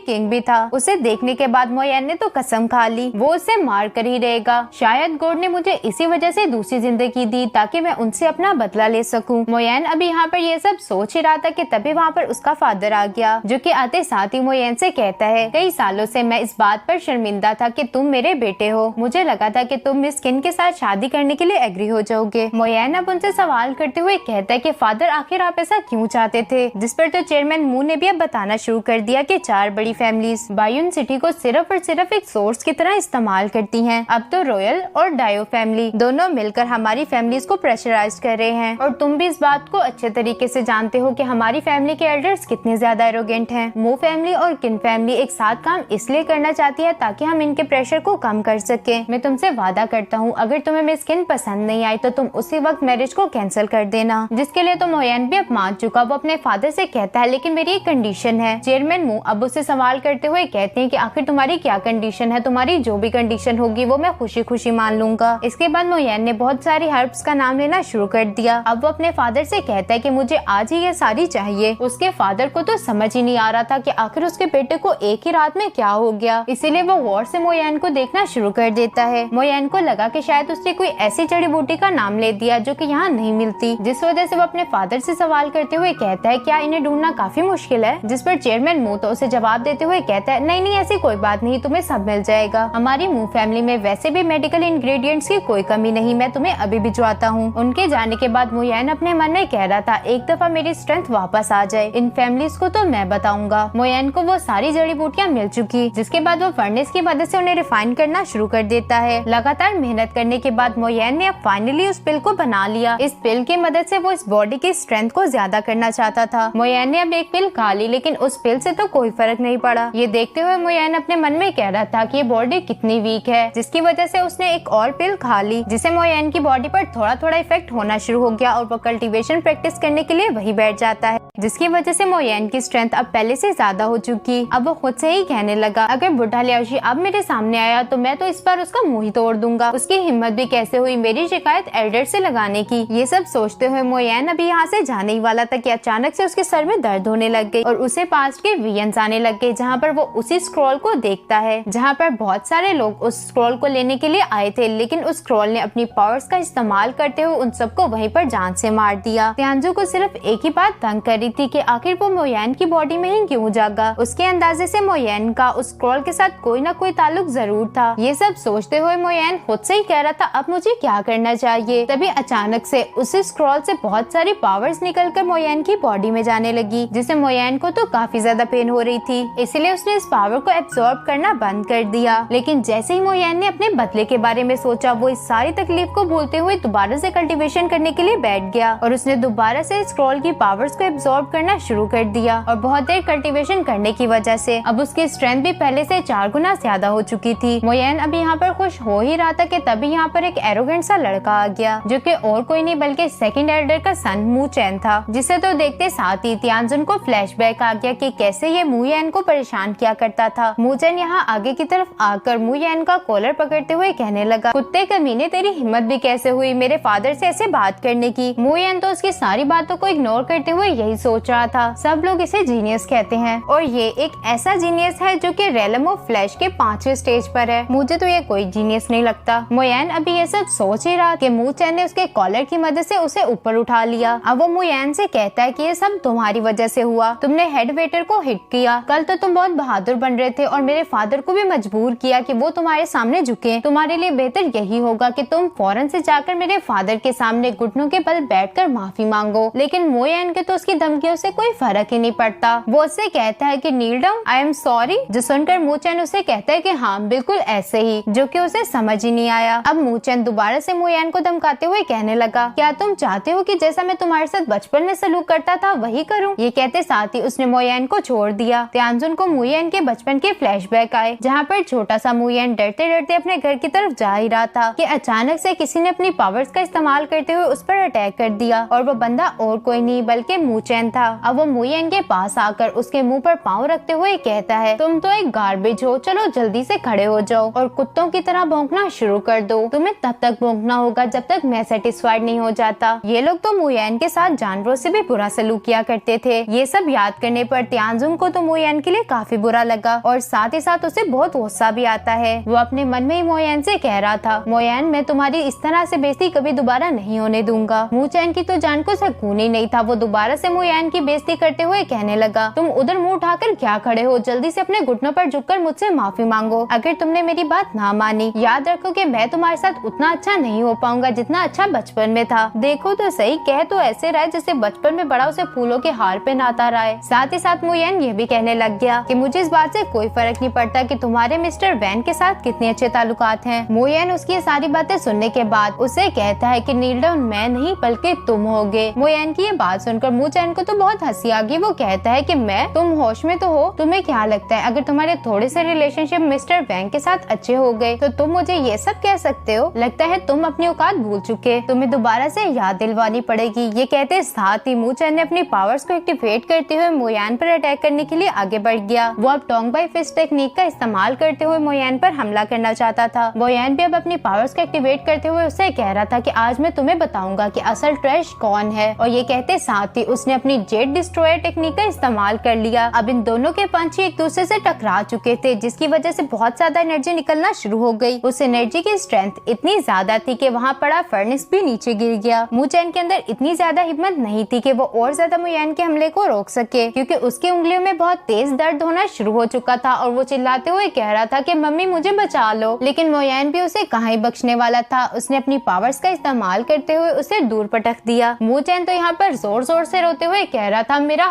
किंग भी था। उसे देखने के बाद मोयन ने तो कसम खा ली वो उसे मार कर ही रहेगा। शायद गॉड ने मुझे इसी वजह से दूसरी जिंदगी दी ताकि मैं उनसे अपना बदला ले सकूं। मोयन अभी यहाँ पर ये सब सोच ही रहा था कि तभी वहाँ पर उसका फादर आ गया, जो कि आते साथ ही मोयन से कहता है, कई सालों से मैं इस बात पर शर्मिंदा था कि तुम मेरे बेटे हो। मुझे लगा था कि तुम मिस किन के साथ शादी करने के लिए एग्री हो जाओगे। मोयन अब उनसे सवाल करते हुए कहता है कि फादर आखिर आप ऐसा क्यों चाहते थे, जिस पर तो चेयरमैन मू ने भी अब बताना शुरू कर दिया कि 4 बड़ी फैमिलीज बायून सिटी को सिर्फ और सिर्फ एक सोर्स की तरह इस्तेमाल करती हैं। अब तो रॉयल और डायो फैमिली दोनों मिलकर हमारी फैमिलीज को प्रेशराइज कर रहे हैं, और तुम भी इस बात को अच्छे तरीके से जानते हो कि हमारी फैमिली के एल्डर्स कितने ज्यादा एरोगेंट हैं। मू फैमिली और किन फैमिली एक साथ काम इसलिए करना चाहती है ताकि हम इनके प्रेशर को कम कर सके। मैं तुमसे वादा करता हूँ अगर तुम्हें मिस किन पसंद नहीं आई तो तुम उसी वक्त मैरिज को कैंसिल कर देना। जिसके लिए तो मोयन भी अब मान चुका। वो अपने फादर से कहता है, लेकिन मेरी एक कंडीशन है। चेयरमैन मू अब उसे सवाल करते हुए कहते हैं कि आखिर तुम्हारी क्या कंडीशन है। तुम्हारी जो भी कंडीशन होगी वो मैं खुशी खुशी मान लूंगा। इसके बाद मोयन ने बहुत सारी हर्ब्स का नाम लेना शुरू कर दिया। अब वो अपने फादर से कहता है कि मुझे आज ही ये सारी चाहिए। उसके फादर को तो समझ ही नहीं आ रहा था कि आखिर उसके बेटे को एक ही रात में क्या हो गया, इसीलिए वो गौर से मोयन को देखना शुरू कर देता है। मोयन को लगा कि शायद उसने कोई ऐसी जड़ी बूटी का नाम ले दिया जो कि यहाँ नहीं मिलती, जिस वजह से वो अपने फादर से सवाल करते हुए कहता है, क्या इन्हें ढूंढना काफी मुश्किल है। जिस पर चेयरमैन मू तो उसे जवाब देते हुए कहता है, नहीं नहीं ऐसी कोई बात नहीं, तुम्हें सब मिल जाएगा। हमारी मू फैमिली में वैसे भी मेडिकल इंग्रेडिएंट्स की कोई कमी नहीं, मैं तुम्हें अभी भिजवाता हूँ। उनके जाने के बाद मोयन अपने मन में कह रहा था, एक दफा मेरी स्ट्रेंथ वापस आ जाए, इन फैमिलीज को तो मैं बताऊंगा। मोयन को वो सारी जड़ी बूटियाँ मिल चुकी, जिसके बाद वो फर्नेस की मदद से उन्हें रिफाइन करना शुरू कर देता है। लगातार मेहनत करने के बाद मोयन ने अब फाइनली उस पिल को बना लिया। इस पिल की मदद से वो इस बॉडी की स्ट्रेंथ को ज्यादा करना चाहता था। मोयन ने अब एक पिल खा ली, लेकिन उस पिल से तो कोई फर्क नहीं पड़ा। ये देखते हुए मोयन अपने मन में कह रहा था कि ये बॉडी कितनी वीक है, जिसकी वजह से उसने एक और पिल खा ली, जिसे मोयन की बॉडी पर थोड़ा थोड़ा इफेक्ट होना शुरू हो गया और वो कल्टीवेशन प्रैक्टिस करने के लिए वही बैठ जाता है, जिसकी वजह से मोयन की स्ट्रेंथ अब पहले से ज्यादा हो चुकी। अब वो खुद से ही कहने लगा, अगर बुढ़ा लियाओशी अब मेरे सामने आया तो मैं तो इस बार उसका मुंह ही तोड़ दूंगा। उसकी हिम्मत भी कैसे हुई मेरी शिकायत एल्डर से लगाने की। ये सब सोचते हुए मोयन अभी यहाँ से जाने ही वाला था कि अचानक से उसके सर में दर्द होने लग गई और उसे पास्ट के विजन्स आने लग गए, जहाँ पर वो उसी स्क्रॉल को देखता है जहाँ पर बहुत सारे लोग उस स्क्रॉल को लेने के लिए आए थे, लेकिन उस स्क्रॉल ने अपनी पावर्स का इस्तेमाल करते हुए उन सबको वहीं पर जान से मार दिया। त्यांजू को सिर्फ एक ही बात तंग कर रही थी कि आखिर वो मोयन की बॉडी में ही क्यों जागा। उसके अंदाजे से मोयन का उस स्क्रॉल के साथ कोई ना कोई ताल्लुक जरूर था। ये सब सोचते हुए मोयन खुद से ही कह रहा था, अब मुझे क्या करना चाहिए। तभी अचानक से उसी स्क्रॉल से बहुत सारी पावर्स निकलकर मोयन की बॉडी में जाने लगी, जिससे मोयन को तो काफी ज्यादा पेन हो रही थी। इसलिए उसने इस पावर को एब्सॉर्ब करना बंद कर दिया। लेकिन जैसे ही मोयन ने अपने बदले के बारे में सोचा, वो इस सारी तकलीफ को भूलते हुए दोबारा से कल्टीवेशन करने के लिए बैठ गया और उसने दोबारा से स्क्रॉल की पावर्स को एब्सॉर्ब करना शुरू कर दिया। और बहुत देर कल्टीवेशन करने की वजह से अब उसकी स्ट्रेंथ भी पहले से 4 गुना ज्यादा हो चुकी थी। मोयन अभी यहाँ पर खुश हो ही रहा था कि तभी यहाँ पर एक एरोगेंट सा लड़का आ गया, जो कि और कोई नहीं बल्कि सेकंड एल्डर का सन मू चैन था, जिसे तो देखते साथ ही त्यांजुन को फ्लैशबैक आ गया कि कैसे ये मू यन को परेशान किया करता था। मू चैन यहाँ आगे की तरफ आकर मू यन का कॉलर पकड़ते हुए कहने लगा, कुत्ते कमीने तेरी हिम्मत भी कैसे हुई मेरे फादर से ऐसे बात करने की। मू यन तो उसकी सारी बातों को इग्नोर करते हुए यही सोच रहा था, सब लोग इसे जीनियस कहते हैं और ये एक ऐसा जीनियस है जो कि रेलम ऑफ फ्लैश के 5वें स्टेज पर है। मुझे तो ये कोई जीनियस नहीं लगता। मोयन अभी ये सब सोच ही रहा कि मू चैन ने उसके कॉलर की मदद से उसे ऊपर उठा लिया। अब वो मोयन से कहता है कि ये सब तुम्हारी वजह से हुआ, तुमने हेड वेटर को हिट किया। कल तो तुम बहुत बहादुर बन रहे थे और मेरे फादर को भी मजबूर किया कि वो तुम्हारे सामने झुके। तुम्हारे लिए बेहतर यही होगा कि तुम फौरन से जाकर मेरे फादर के सामने घुटनों के बल बैठकर माफी मांगो। लेकिन मोयन के तो उसकी धमकियों से कोई फर्क ही नहीं पड़ता। वो उससे कहता है कि नील डाउन, आई एम सॉरी। जो सुनकर मू चैन उसे कहता है कि हाँ बिल्कुल ऐसे ही, जो कि उसे समझ ही नहीं आया। अब मू चैन दोबारा से मोयन को धमकाते हुए कहने लगा, क्या तुम चाहते हो कि जैसा मैं तुम्हारे साथ बचपन में सलूक करता था वही करूं? ये कहते साथ ही उसने मोयन को छोड़ दिया। त्यांजुन को मोयन के बचपन के फ्लैशबैक आए, जहाँ पर छोटा सा मोयन डरते डरते अपने घर की तरफ जा ही रहा था कि अचानक से किसी ने अपनी पावर्स का इस्तेमाल करते हुए उस पर अटैक कर दिया और वो बंदा और कोई नहीं बल्कि मू चैन मुयेन था। अब वो मुयेन के पास आकर उसके मुंह पर पाँव रखते हुए कहता है, तुम तो एक गार्बेज हो, चलो जल्दी से खड़े हो जाओ और कुत्तों की तरह भौंकना शुरू कर दो। तुम्हें तब तक भौंकना होगा जब तक मैं सेटिस्फाइड नहीं हो जाता। ये लोग तो मुयेन के साथ जानवरों से भी बुरा सलूक किया करते थे। ये सब याद करने पर त्यानजुंग को तो मुयेन के लिए काफी बुरा लगा और साथ ही साथ उसे बहुत गुस्सा भी आता है। वो अपने मन में ही मुयेन से कह रहा था, मुयेन मैं तुम्हारी इस तरह से बेइज्जती कभी दोबारा नहीं होने दूंगा। मुचैन की तो जान को सुकून ही नहीं था। वो दोबारा से मुयेन की बेइज्जती करते हुए कहने लगा, तुम उधर मुंह उठाकर क्या खड़े हो, जल्दी से अपने घुटनों पर झुककर मुझसे माफी मांगो अगर तुमने मेरी बात ना मानी। याद रखो कि मैं तुम्हारे साथ उतना अच्छा नहीं हो पाऊंगा जितना अच्छा बचपन में था। देखो तो सही, कह तो ऐसे रहा है जैसे बचपन में बड़ा उसे फूलों के हार पहनाता रहा है। साथ ही साथ मुयेन ये भी कहने लग गया कि मुझे इस बात से कोई फर्क नहीं पड़ता कि तुम्हारे मिस्टर वैन के साथ कितने अच्छे ताल्लुकात हैं। मुयेन उसकी ये सारी बातें सुनने के बाद उसे कहता है कि नील डाउन मैं नहीं बल्कि तुम होगे। मुयेन की ये बात सुनकर मुचैन को तो बहुत हंसी आ गई। वो कहता है कि मैं, तुम होश में तो हो? तुम्हें क्या लगता है अगर तुम्हारे थोड़े से रिलेशनशिप मिस्टर वैंग के साथ अच्छे हो गए तो तुम मुझे ये सब कह सकते हो? लगता है तुम अपनी औकात भूल चुके, तुम्हें दोबारा से याद दिलवानी पड़ेगी। ये कहते साथ ही मुचैन ने अपनी पावर्स को एक्टिवेट करते हुए मुयेन पर अटैक करने के लिए आगे बढ़ गया। वो अब टोंग बाई फिस्ट टेक्निक का इस्तेमाल करते हुए मुयेन पर हमला करना चाहता था। मुयेन भी अब अपनी पावर्स को एक्टिवेट करते हुए उसे कह रहा था कि आज मैं तुम्हें बताऊंगा कि असल ट्रैश कौन है। और ये कहते साथ ही उसने अपनी जेट डिस्ट्रॉयर टेक्निक का इस्तेमाल कर लिया। अब इन दोनों के पंच एक दूसरे से टकरा चुके थे, जिसकी वजह से बहुत ज्यादा एनर्जी निकलना शुरू हो गई। उस एनर्जी की स्ट्रेंथ इतनी ज्यादा थी कि वहाँ पड़ा फर्नेस भी नीचे गिर गया। मुचैन के अंदर इतनी ज्यादा हिम्मत नहीं थी कि वो और ज्यादा मुयेन के हमले को रोक सके, क्योंकि उसकी उंगलियों में बहुत तेज दर्द होना शुरू हो चुका था और वो चिल्लाते हुए कह रहा था कि मम्मी मुझे बचा लो। लेकिन मुयेन भी उसे कहाँ ही बख्शने वाला था। उसने अपनी पावर्स का इस्तेमाल करते हुए उसे दूर पटक दिया। मुचैन तो यहाँ पर जोर जोर से रोते हुए कह रहा था, मेरा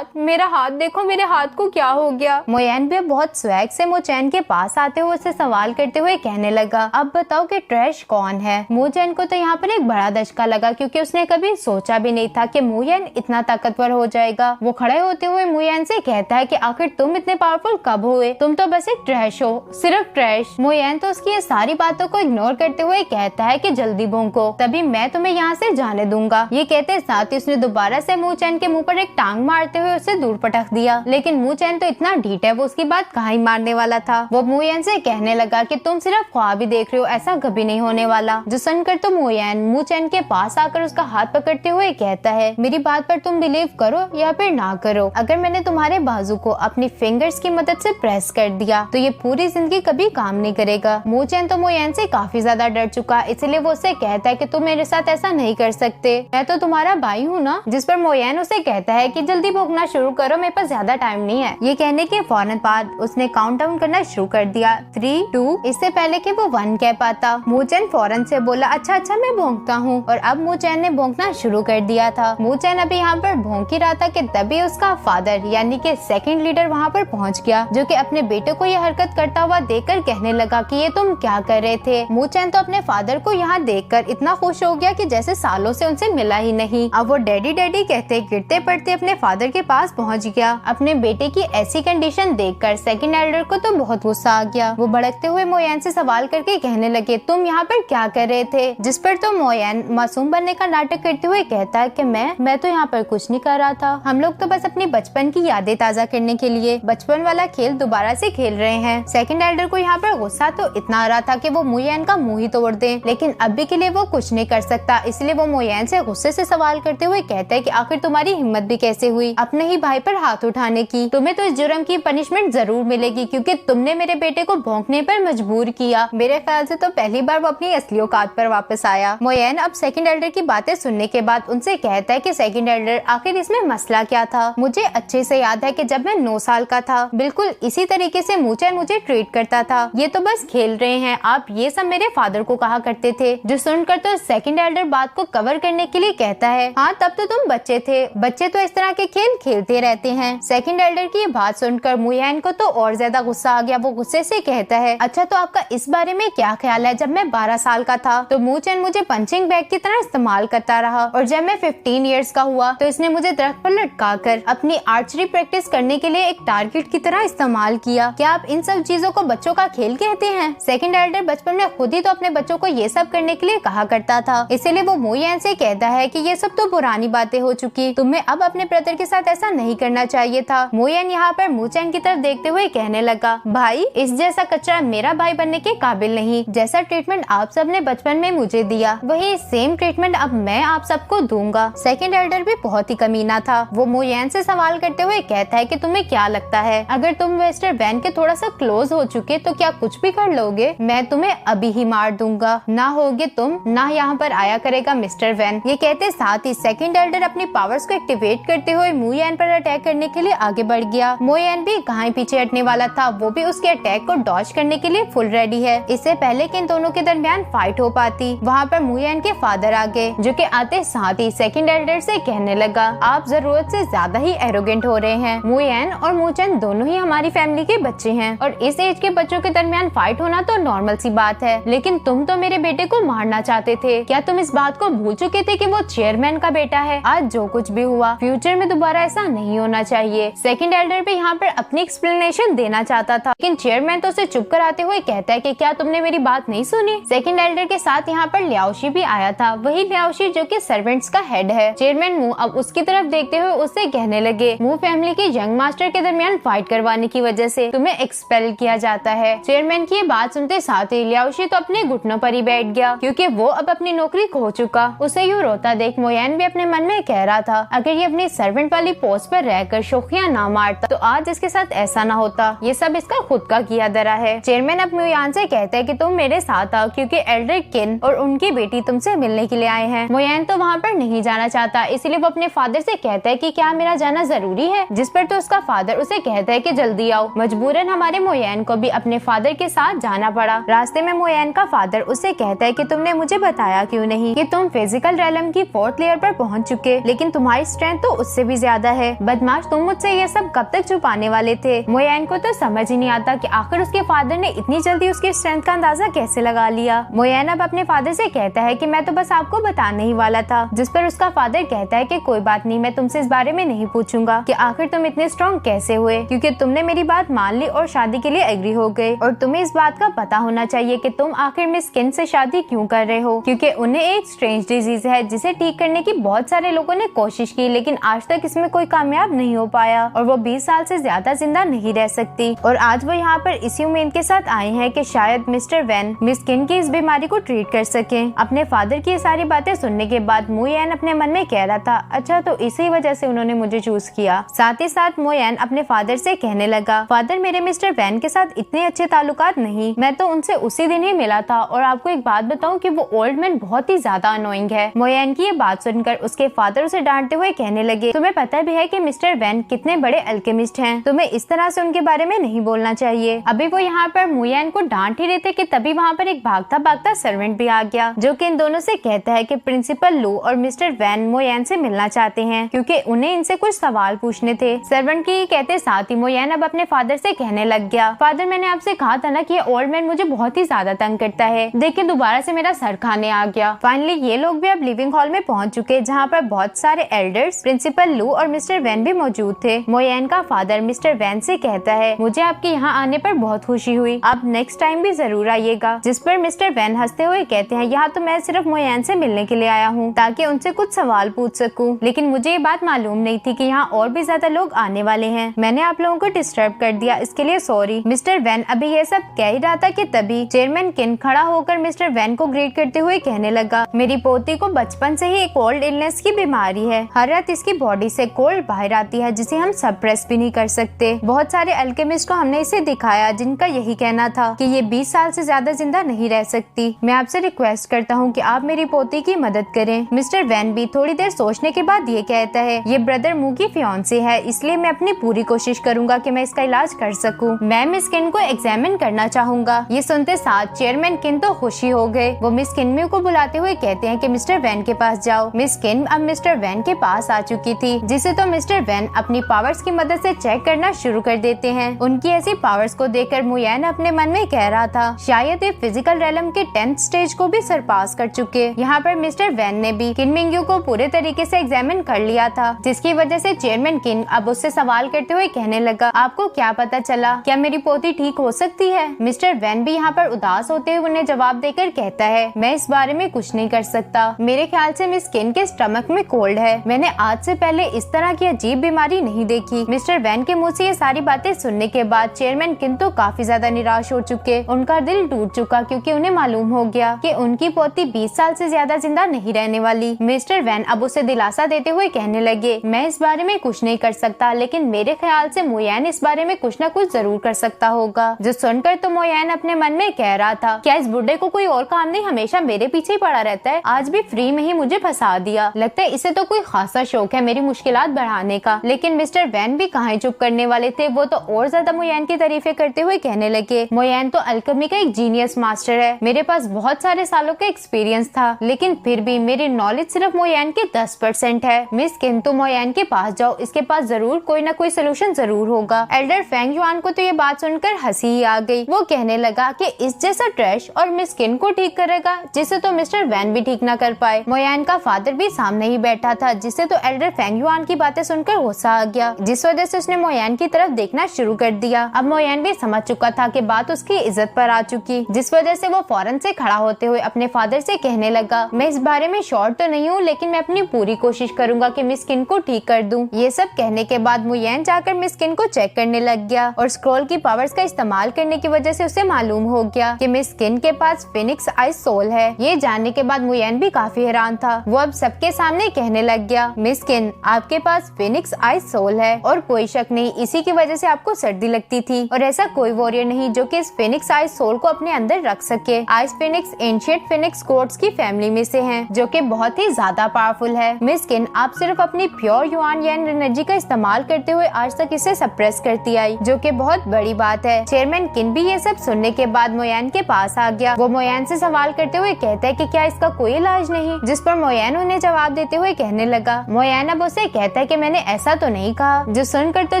हाथ देखो, मेरे हाथ को क्या हो गया। मुयेन भी बहुत स्वैग से मुचैन के पास आते हुए उसे सवाल करते हुए कहने लगा, अब बताओ कि ट्रैश कौन है। मुचैन को तो यहाँ पर एक बड़ा धचका लगा, क्योंकि उसने कभी सोचा भी नहीं था कि मुयेन इतना ताकतवर हो जाएगा। वो खड़े होते हुए मुयेन से कहता है कि आखिर तुम इतने पावरफुल कब हुए? तुम तो बस एक ट्रैश हो, सिर्फ ट्रैश। मुयेन तो उसकी ये सारी बातों को इग्नोर करते हुए कहता है कि जल्दी भौंको, तभी मैं तुम्हें यहाँ से जाने दूंगा। ये कहते साथ ही उसने दोबारा से मुचैन के मुंह पर एक टांग मारते हुए उसे दूर पटक दिया। लेकिन मुचैन तो इतना ढीठ है, वो उसकी बात कहाँ ही मारने वाला था। वो मुयेन से कहने लगा कि तुम सिर्फ ख्वाब ही देख रहे हो, ऐसा कभी नहीं होने वाला। जो सुनकर तो मुयेन मुचैन के पास आकर उसका हाथ पकड़ते हुए कहता है, मेरी बात पर तुम बिलीव करो या फिर ना करो, अगर मैंने तुम्हारे बाजू को अपनी फिंगर्स की मदद से प्रेस कर दिया तो ये पूरी जिंदगी कभी काम नहीं करेगा। मुचैन तो मुयेन से काफी ज्यादा डर चुका, इसलिए वो उससे कहता है कि तुम मेरे साथ ऐसा नहीं कर सकते, मैं तो तुम्हारा भाई हूँ ना। जिस पर मुयेन उसे कहता है कि जल्दी भौंकना शुरू करो, मेरे पास ज्यादा टाइम नहीं है। ये कहने के फौरन बाद उसने काउंट डाउन करना शुरू कर दिया, 3, 2, इससे पहले कि वो 1 कह पाता। मुचैन फौरन से बोला, अच्छा मैं भौंकता हूँ। और अब मुचैन ने भौंकना शुरू कर दिया था। मुचैन अभी यहाँ पर भौंक ही रहा था कि तभी उसका फादर यानी कि सेकंड लीडर वहाँ पर पहुँच गया, जो कि अपने बेटे को ये हरकत करता हुआ देखकर कहने लगा कि ये तुम क्या कर रहे थे। मुचैन तो अपने फादर को यहाँ देखकर इतना खुश हो गया कि जैसे सालों से उनसे मिला ही नहीं। अब वो डैडी डैडी कहते गिरते पड़ते अपने फादर के पास पहुँच गया। अपने बेटे की ऐसी कंडीशन देखकर सेकंड एल्डर को तो बहुत गुस्सा आ गया। वो भड़कते हुए मुयेन से सवाल करके कहने लगे, तुम यहाँ पर क्या कर रहे थे? जिस पर तो मुयेन मासूम बनने का नाटक करते हुए कहता है कि मैं तो यहाँ पर कुछ नहीं कर रहा था, हम लोग तो बस अपनी बचपन की यादें ताजा करने के लिए बचपन वाला खेल दोबारा से खेल रहे हैं। सेकंड एल्डर को यहाँ पर गुस्सा तो इतना आ रहा था कि वो मुयेन का मुंह ही तोड़ दे, लेकिन अभी के लिए वो कुछ नहीं कर सकता। इसलिए वो मुयेन से गुस्से से सवाल करते हुए कहता है कि आखिर तुम्हारी हिम्मत भी कैसे हुई अपने ही भाई पर हाथ उठाने की? तुम्हें तो इस जुर्म की पनिशमेंट जरूर मिलेगी, क्योंकि तुमने मेरे बेटे को भौंकने पर मजबूर किया। मेरे ख्याल से तो पहली बार वो अपनी असली औकात पर वापस आया। मुयेन अब सेकंड एल्डर की बातें सुनने के बाद उनसे कहता है कि सेकंड एल्डर आखिर इसमें मसला क्या था? मुझे अच्छे से याद है कि जब मैं 9 साल का था बिल्कुल इसी तरीके से मुचैन मुझे ट्रीट करता था। ये तो बस खेल रहे हैं, आप ये सब मेरे फादर को कहा करते थे। जो सुनकर तो सेकंड एल्डर बात को कवर करने के लिए कहता है, हाँ तब तो तुम बच्चे थे, बच्चे तो इस तरह के खेल खेलते रहते हैं। सेकंड एल्डर की ये बात सुनकर मुयेन को तो और ज्यादा गुस्सा आ गया। वो गुस्से से कहता है, अच्छा तो आपका इस बारे में क्या ख्याल है? जब मैं 12 साल का था तो मुचैन मुझे पंचिंग बैग की तरह इस्तेमाल करता रहा, और जब मैं 15 इयर्स का हुआ तो इसने मुझे दरख्त पर लटका कर अपनी आर्चरी प्रैक्टिस करने के लिए एक टारगेट की तरह इस्तेमाल किया। क्या आप इन सब चीजों को बच्चों का खेल कहते हैं? सेकंड एल्डर बचपन में खुद ही तो अपने बच्चों को ये सब करने के लिए कहा करता था, इसीलिए वो मुयेन से कहता है कि ये सब तो पुरानी बातें हो चुकी, तुम तुम्हें अब अपने ब्रदर के साथ ऐसा नहीं करना चाहिए था। मोयन यहाँ पर मूचैन की तरफ देखते हुए कहने लगा, भाई इस जैसा कचरा मेरा भाई बनने के काबिल नहीं। जैसा ट्रीटमेंट आप सब ने बचपन में मुझे दिया वही सेम ट्रीटमेंट अब मैं आप सबको दूंगा। सेकंड एल्डर भी बहुत ही कमीना था। वो मोयन से सवाल करते हुए कहता है कि तुम्हें क्या लगता है अगर तुम मिस्टर वैन के थोड़ा सा क्लोज हो चुके तो क्या कुछ भी कर लोगे? मैं तुम्हें अभी ही मार दूंगा, ना होगे तुम ना यहाँ पर आया करेगा मिस्टर वैन। ये कहते साथ ही सेकंड एल्डर अपनी पावर्स को एक्टिवेट करते हुए मोयन पर अटैक करने के लिए आगे बढ़ गया। मोयन भी कहाँ पीछे हटने वाला था, वो भी उसके अटैक को डॉज करने के लिए फुल रेडी है। इससे पहले कि इन दोनों के दरमियान फाइट हो पाती, वहाँ पर मोयन के फादर आ गए, जो कि आते साथ ही सेकंड एल्डर से कहने लगा, आप जरूरत से ज्यादा ही एरोगेंट हो रहे हैं। मोयन और मूचैन दोनों ही हमारी फैमिली के बच्चे हैं और इस एज के बच्चों के दरमियान फाइट होना तो नॉर्मल सी बात है, लेकिन तुम तो मेरे बेटे को मारना चाहते थे। क्या तुम इस बात को भूल चुके थे कि वो चेयरमैन का बेटा है? आज जो कुछ भी हुआ फ्यूचर में दोबारा ऐसा नहीं होना चाहिए। सेकंड एल्डर भी यहाँ पर अपनी एक्सप्लेनेशन देना चाहता था, लेकिन चेयरमैन तो उसे चुप कराते हुए कहता है कि क्या तुमने मेरी बात नहीं सुनी? सेकंड एल्डर के साथ यहाँ पर लियाओशी भी आया था, वही लियाओशी जो कि सर्वेंट्स का हेड है। चेयरमैन मू अब उसकी तरफ देखते हुए उससे कहने लगे, मू फैमिली के यंग मास्टर के दरमियान फाइट करवाने की वजह से तुम्हें एक्सपेल किया जाता है। चेयरमैन की ये बात सुनते साथ ही लियाओशी तो अपने घुटनों पर ही बैठ गया, क्योंकि वो अब अपनी नौकरी खो चुका। उसे यूँ रोता देख मोयन भी अपने मन में कह रहा था, अगर ये अपनी सर्वेंट वाली पोस्ट पर रहकर शोखियां ना मारता तो आज इसके साथ ऐसा ना होता। ये सब इसका खुद का किया धरा है। चेयरमैन अब मोयन से कहता है कि तुम मेरे साथ आओ, क्योंकि एल्डर किन और उनकी बेटी तुमसे मिलने के लिए आए हैं। मोयन तो वहाँ पर नहीं जाना चाहता, इसलिए वो अपने फादर से कहता है कि क्या मेरा जाना जरूरी है? जिस पर तो उसका फादर उसे कहता है कि जल्दी आओ। मजबूरन हमारे मोयन को भी अपने फादर के साथ जाना पड़ा। रास्ते में मोयन का फादर उसे कहता है कि तुमने मुझे बताया क्यों नहीं कि तुम फिजिकल रेलम की 4th लेयर पर पहुंच चुके, लेकिन तुम्हारी स्ट्रेंथ तो उससे भी ज्यादा है। बदमाश, तुम मुझसे ये सब कब तक छुपाने वाले थे? मोयन को तो समझ ही नहीं आता कि आखिर उसके फादर ने इतनी जल्दी उसकी स्ट्रेंथ का अंदाजा कैसे लगा लिया। मोयन अब अपने फादर से कहता है कि मैं तो बस आपको बताने ही वाला था, जिस पर उसका फादर कहता है कि कोई बात नहीं, मैं तुमसे इस बारे में नहीं पूछूंगा कि आखिर तुम इतने स्ट्रॉन्ग कैसे हुए, क्योंकि तुमने मेरी बात मान ली और शादी के लिए एग्री हो गए। और तुम्हें इस बात का पता होना चाहिए कि तुम आखिर मिस किन से शादी क्यों कर रहे हो, क्योंकि उन्हें एक स्ट्रेंज डिजीज है जिसे ठीक करने की बहुत सारे लोगों ने कोशिश की, लेकिन आज तक इसमें कोई कामयाब नहीं हो पाया और वो 20 साल से ज्यादा जिंदा नहीं रह सकती। और आज वो यहाँ पर इसी उम्मीद के साथ आए हैं कि शायद मिस्टर वैन मिस किन की इस बीमारी को ट्रीट कर सके। अपने फादर की ये सारी बातें सुनने के बाद मोयन अपने मन में कह रहा था, अच्छा तो इसी वजह से उन्होंने मुझे चूज किया। साथ ही साथ मोयन अपने फादर से कहने लगा, फादर मेरे मिस्टर वैन के साथ इतने अच्छे ताल्लुकात नहीं, मैं तो उनसे उसी दिन ही मिला था और आपको एक बात बताऊं कि वो ओल्ड मैन बहुत ही ज्यादा अनोइंग है। मोयन की ये बात सुनकर उसके फादर उसे डांटते हुए कहने लगे, तुम्हें पता भी है कि मिस्टर वैन कितने बड़े अल्केमिस्ट हैं, तुम्हें इस तरह से उनके बारे में नहीं बोलना चाहिए। अभी वो यहाँ पर मोयन को डांट ही रहे थे कि तभी वहाँ पर एक भागता भागता सर्वेंट भी आ गया, जो कि इन दोनों से कहता है कि प्रिंसिपल लू और मिस्टर वैन मोयन से मिलना चाहते हैं, क्योंकि उन्हें इनसे कुछ सवाल पूछने थे। सर्वेंट की कहते साथ ही मोयन अब अपने फादर से कहने लग गया, फादर मैंने आपसे कहा था ना कि ओल्ड मैन मुझे बहुत ही ज्यादा तंग करता है, देखिए दोबारा से मेरा सर खाने आ गया। फाइनली ये लोग भी अब लिविंग हॉल में पहुंच चुके, जहाँ पर बहुत सारे एल्डर्स, प्रिंसिपल लू और मिस्टर वैन भी मौजूद थे। मोयन का फादर मिस्टर वैन से कहता है, मुझे आपके यहाँ आने पर बहुत खुशी हुई, आप नेक्स्ट टाइम भी जरूर आइएगा। जिस पर मिस्टर वैन हंसते हुए कहते हैं, यहाँ तो मैं सिर्फ मोयन से मिलने के लिए आया हूँ ताकि उनसे कुछ सवाल पूछ सकूं, लेकिन मुझे ये बात मालूम नहीं थी कि यहाँ और भी ज्यादा लोग आने वाले हैं। मैंने आप लोगों को डिस्टर्ब कर दिया, इसके लिए सॉरी। मिस्टर वैन अभी ये सब कह ही रहा था कि तभी चेयरमैन किन खड़ा होकर मिस्टर वैन को ग्रीट करते हुए कहने लगा, मेरी पोती को बचपन से ही एक कोल्ड इलनेस की बीमारी है, हर रात इसकी बॉडी से कोल्ड बाहर आती है जिसे हम सप्रेस भी नहीं कर सकते। बहुत सारे अल्केमिस्ट को हमने इसे दिखाया जिनका यही कहना था कि ये 20 साल से ज्यादा जिंदा नहीं रह सकती। मैं आपसे रिक्वेस्ट करता हूँ कि आप मेरी पोती की मदद करें। मिस्टर वैन भी थोड़ी देर सोचने के बाद ये कहता है, ये ब्रदर मू की फियांसे है, इसलिए मैं अपनी पूरी कोशिश करूंगा कि मैं इसका इलाज कर सकूं। मैं मिस किन को एग्जामिन करना चाहूंगा। ये सुनते साथ चेयरमैन किन तो खुशी हो गए। वो मिस किन को बुलाते हुए कहते हैं कि मिस्टर वैन के पास जाओ। मिस किन अब मिस्टर वैन के पास आ चुकी थी, जिसे तो मिस्टर वैन अपनी पावर्स की मदद से चेक करना शुरू कर देते हैं। उनकी ऐसी पावर्स को देखकर मोयन अपने मन में कह रहा था, शायद ये फिजिकल रेलम के 10th स्टेज को भी सरपास कर चुके। यहाँ पर मिस्टर वैन ने भी किन मिंग्यू को पूरे तरीके से एग्जामिन कर लिया था, जिसकी वजह से चेयरमैन किन अब उससे सवाल करते हुए कहने लगा, आपको क्या पता चला, क्या मेरी पोती ठीक हो सकती है? मिस्टर वैन भी यहाँ पर उदास होते हुए उन्हें जवाब देकर कहता है, मैं इस बारे में कुछ नहीं कर सकता, मेरे ख्याल से मिस किन के स्टमक में कोल्ड है, मैंने मैंने आज से पहले इस तरह की अजीब बीमारी नहीं देखी। मिस्टर वैन के मुंह से ये सारी बातें सुनने के बाद चेयरमैन किन तो काफी ज्यादा निराश हो चुके। उनका दिल टूट चुका क्योंकि उन्हें मालूम हो गया कि उनकी पोती 20 साल से ज्यादा जिंदा नहीं रहने वाली। मिस्टर वैन अब उसे दिलासा देते हुए कहने लगे, मैं इस बारे में कुछ नहीं कर सकता, लेकिन मेरे ख्याल से मोयन इस बारे में कुछ न कुछ जरूर कर सकता होगा। जो सुनकर तो मोयन अपने मन में कह रहा था, क्या इस बुढ़े को कोई और काम नहीं, हमेशा मेरे पीछे ही पड़ा रहता है, आज भी फ्री में ही मुझे फंसा दिया। लगता है इसे तो कोई खासा शौक है मेरी मुश्किलात बढ़ाने का। लेकिन मिस्टर वैन भी कहाँ चुप करने वाले थे, वो तो और ज्यादा मोयन की तारीफें करते हुए कहने लगे, मोयन तो अल्केमी का एक जीनियस मास्टर है, मेरे पास बहुत सारे सालों का एक्सपीरियंस था, लेकिन फिर भी मेरी नॉलेज सिर्फ मोयन के 10% है। मिस किन तो मोयन के पास जाओ, इसके पास जरूर कोई न कोई सोल्यूशन जरूर होगा। एल्डर फेंग युआन को तो ये बात सुनकर हंसी ही आ गई। वो कहने लगा कि इस जैसा ट्रैश और मिस किन को ठीक करेगा, जिसे तो मिस्टर वैन भी ठीक न कर पाए। मोयन का फादर भी सामने ही बैठा था, जिसे तो एल्डर फेंग युआन की बातें सुनकर गुस्सा आ गया, जिस वजह से उसने मोयन की तरफ देखना शुरू कर दिया। अब मोयन भी समझ चुका था कि बात उसकी इज्जत पर आ चुकी, जिस वजह से वो फौरन से खड़ा होते हुए अपने फादर से कहने लगा, मैं इस बारे में श्योर तो नहीं हूँ, लेकिन मैं अपनी पूरी कोशिश करूंगा कि मिस किन को ठीक कर दूं। ये सब कहने के बाद मोयन जाकर मिस किन को चेक करने लग गया और स्क्रॉल की पावर्स का इस्तेमाल करने की वजह से उसे मालूम हो गया कि मिस किन के पास फिनिक्स आइज सोल है। ये जानने के बाद मोयन भी काफी हैरान था। वो अब सबके सामने कहने लग गया, मिस किन, आपके पास फिनिक्स आइज सोल है और कोई शक नहीं इसी की वजह से आपको सर्दी लगती थी, और ऐसा कोई वॉरियर नहीं जो कि इस फिनिक्स आइज सोल को अपने अंदर रख सके। आइज फिनिक्स एंशिएंट फिनिक्स गॉड्स की फैमिली में से हैं, जो कि बहुत ही ज्यादा पावरफुल है। मिस किन, आप सिर्फ अपनी प्योर युआन यान एनर्जी का इस्तेमाल करते हुए आज तक इसे सप्रेस करती आई, जो कि बहुत बड़ी बात है। चेयरमैन किन भी ये सब सुनने के बाद मोयन के पास आ गया। वो मोयन से सवाल करते हुए कहता है कि क्या इसका कोई इलाज नहीं, जिस पर मोयन उन्हें जवाब देते हुए कहने लगा। मोयन अब उसे कहता है कि मैंने ऐसा तो नहीं कहा, जो सुनकर तो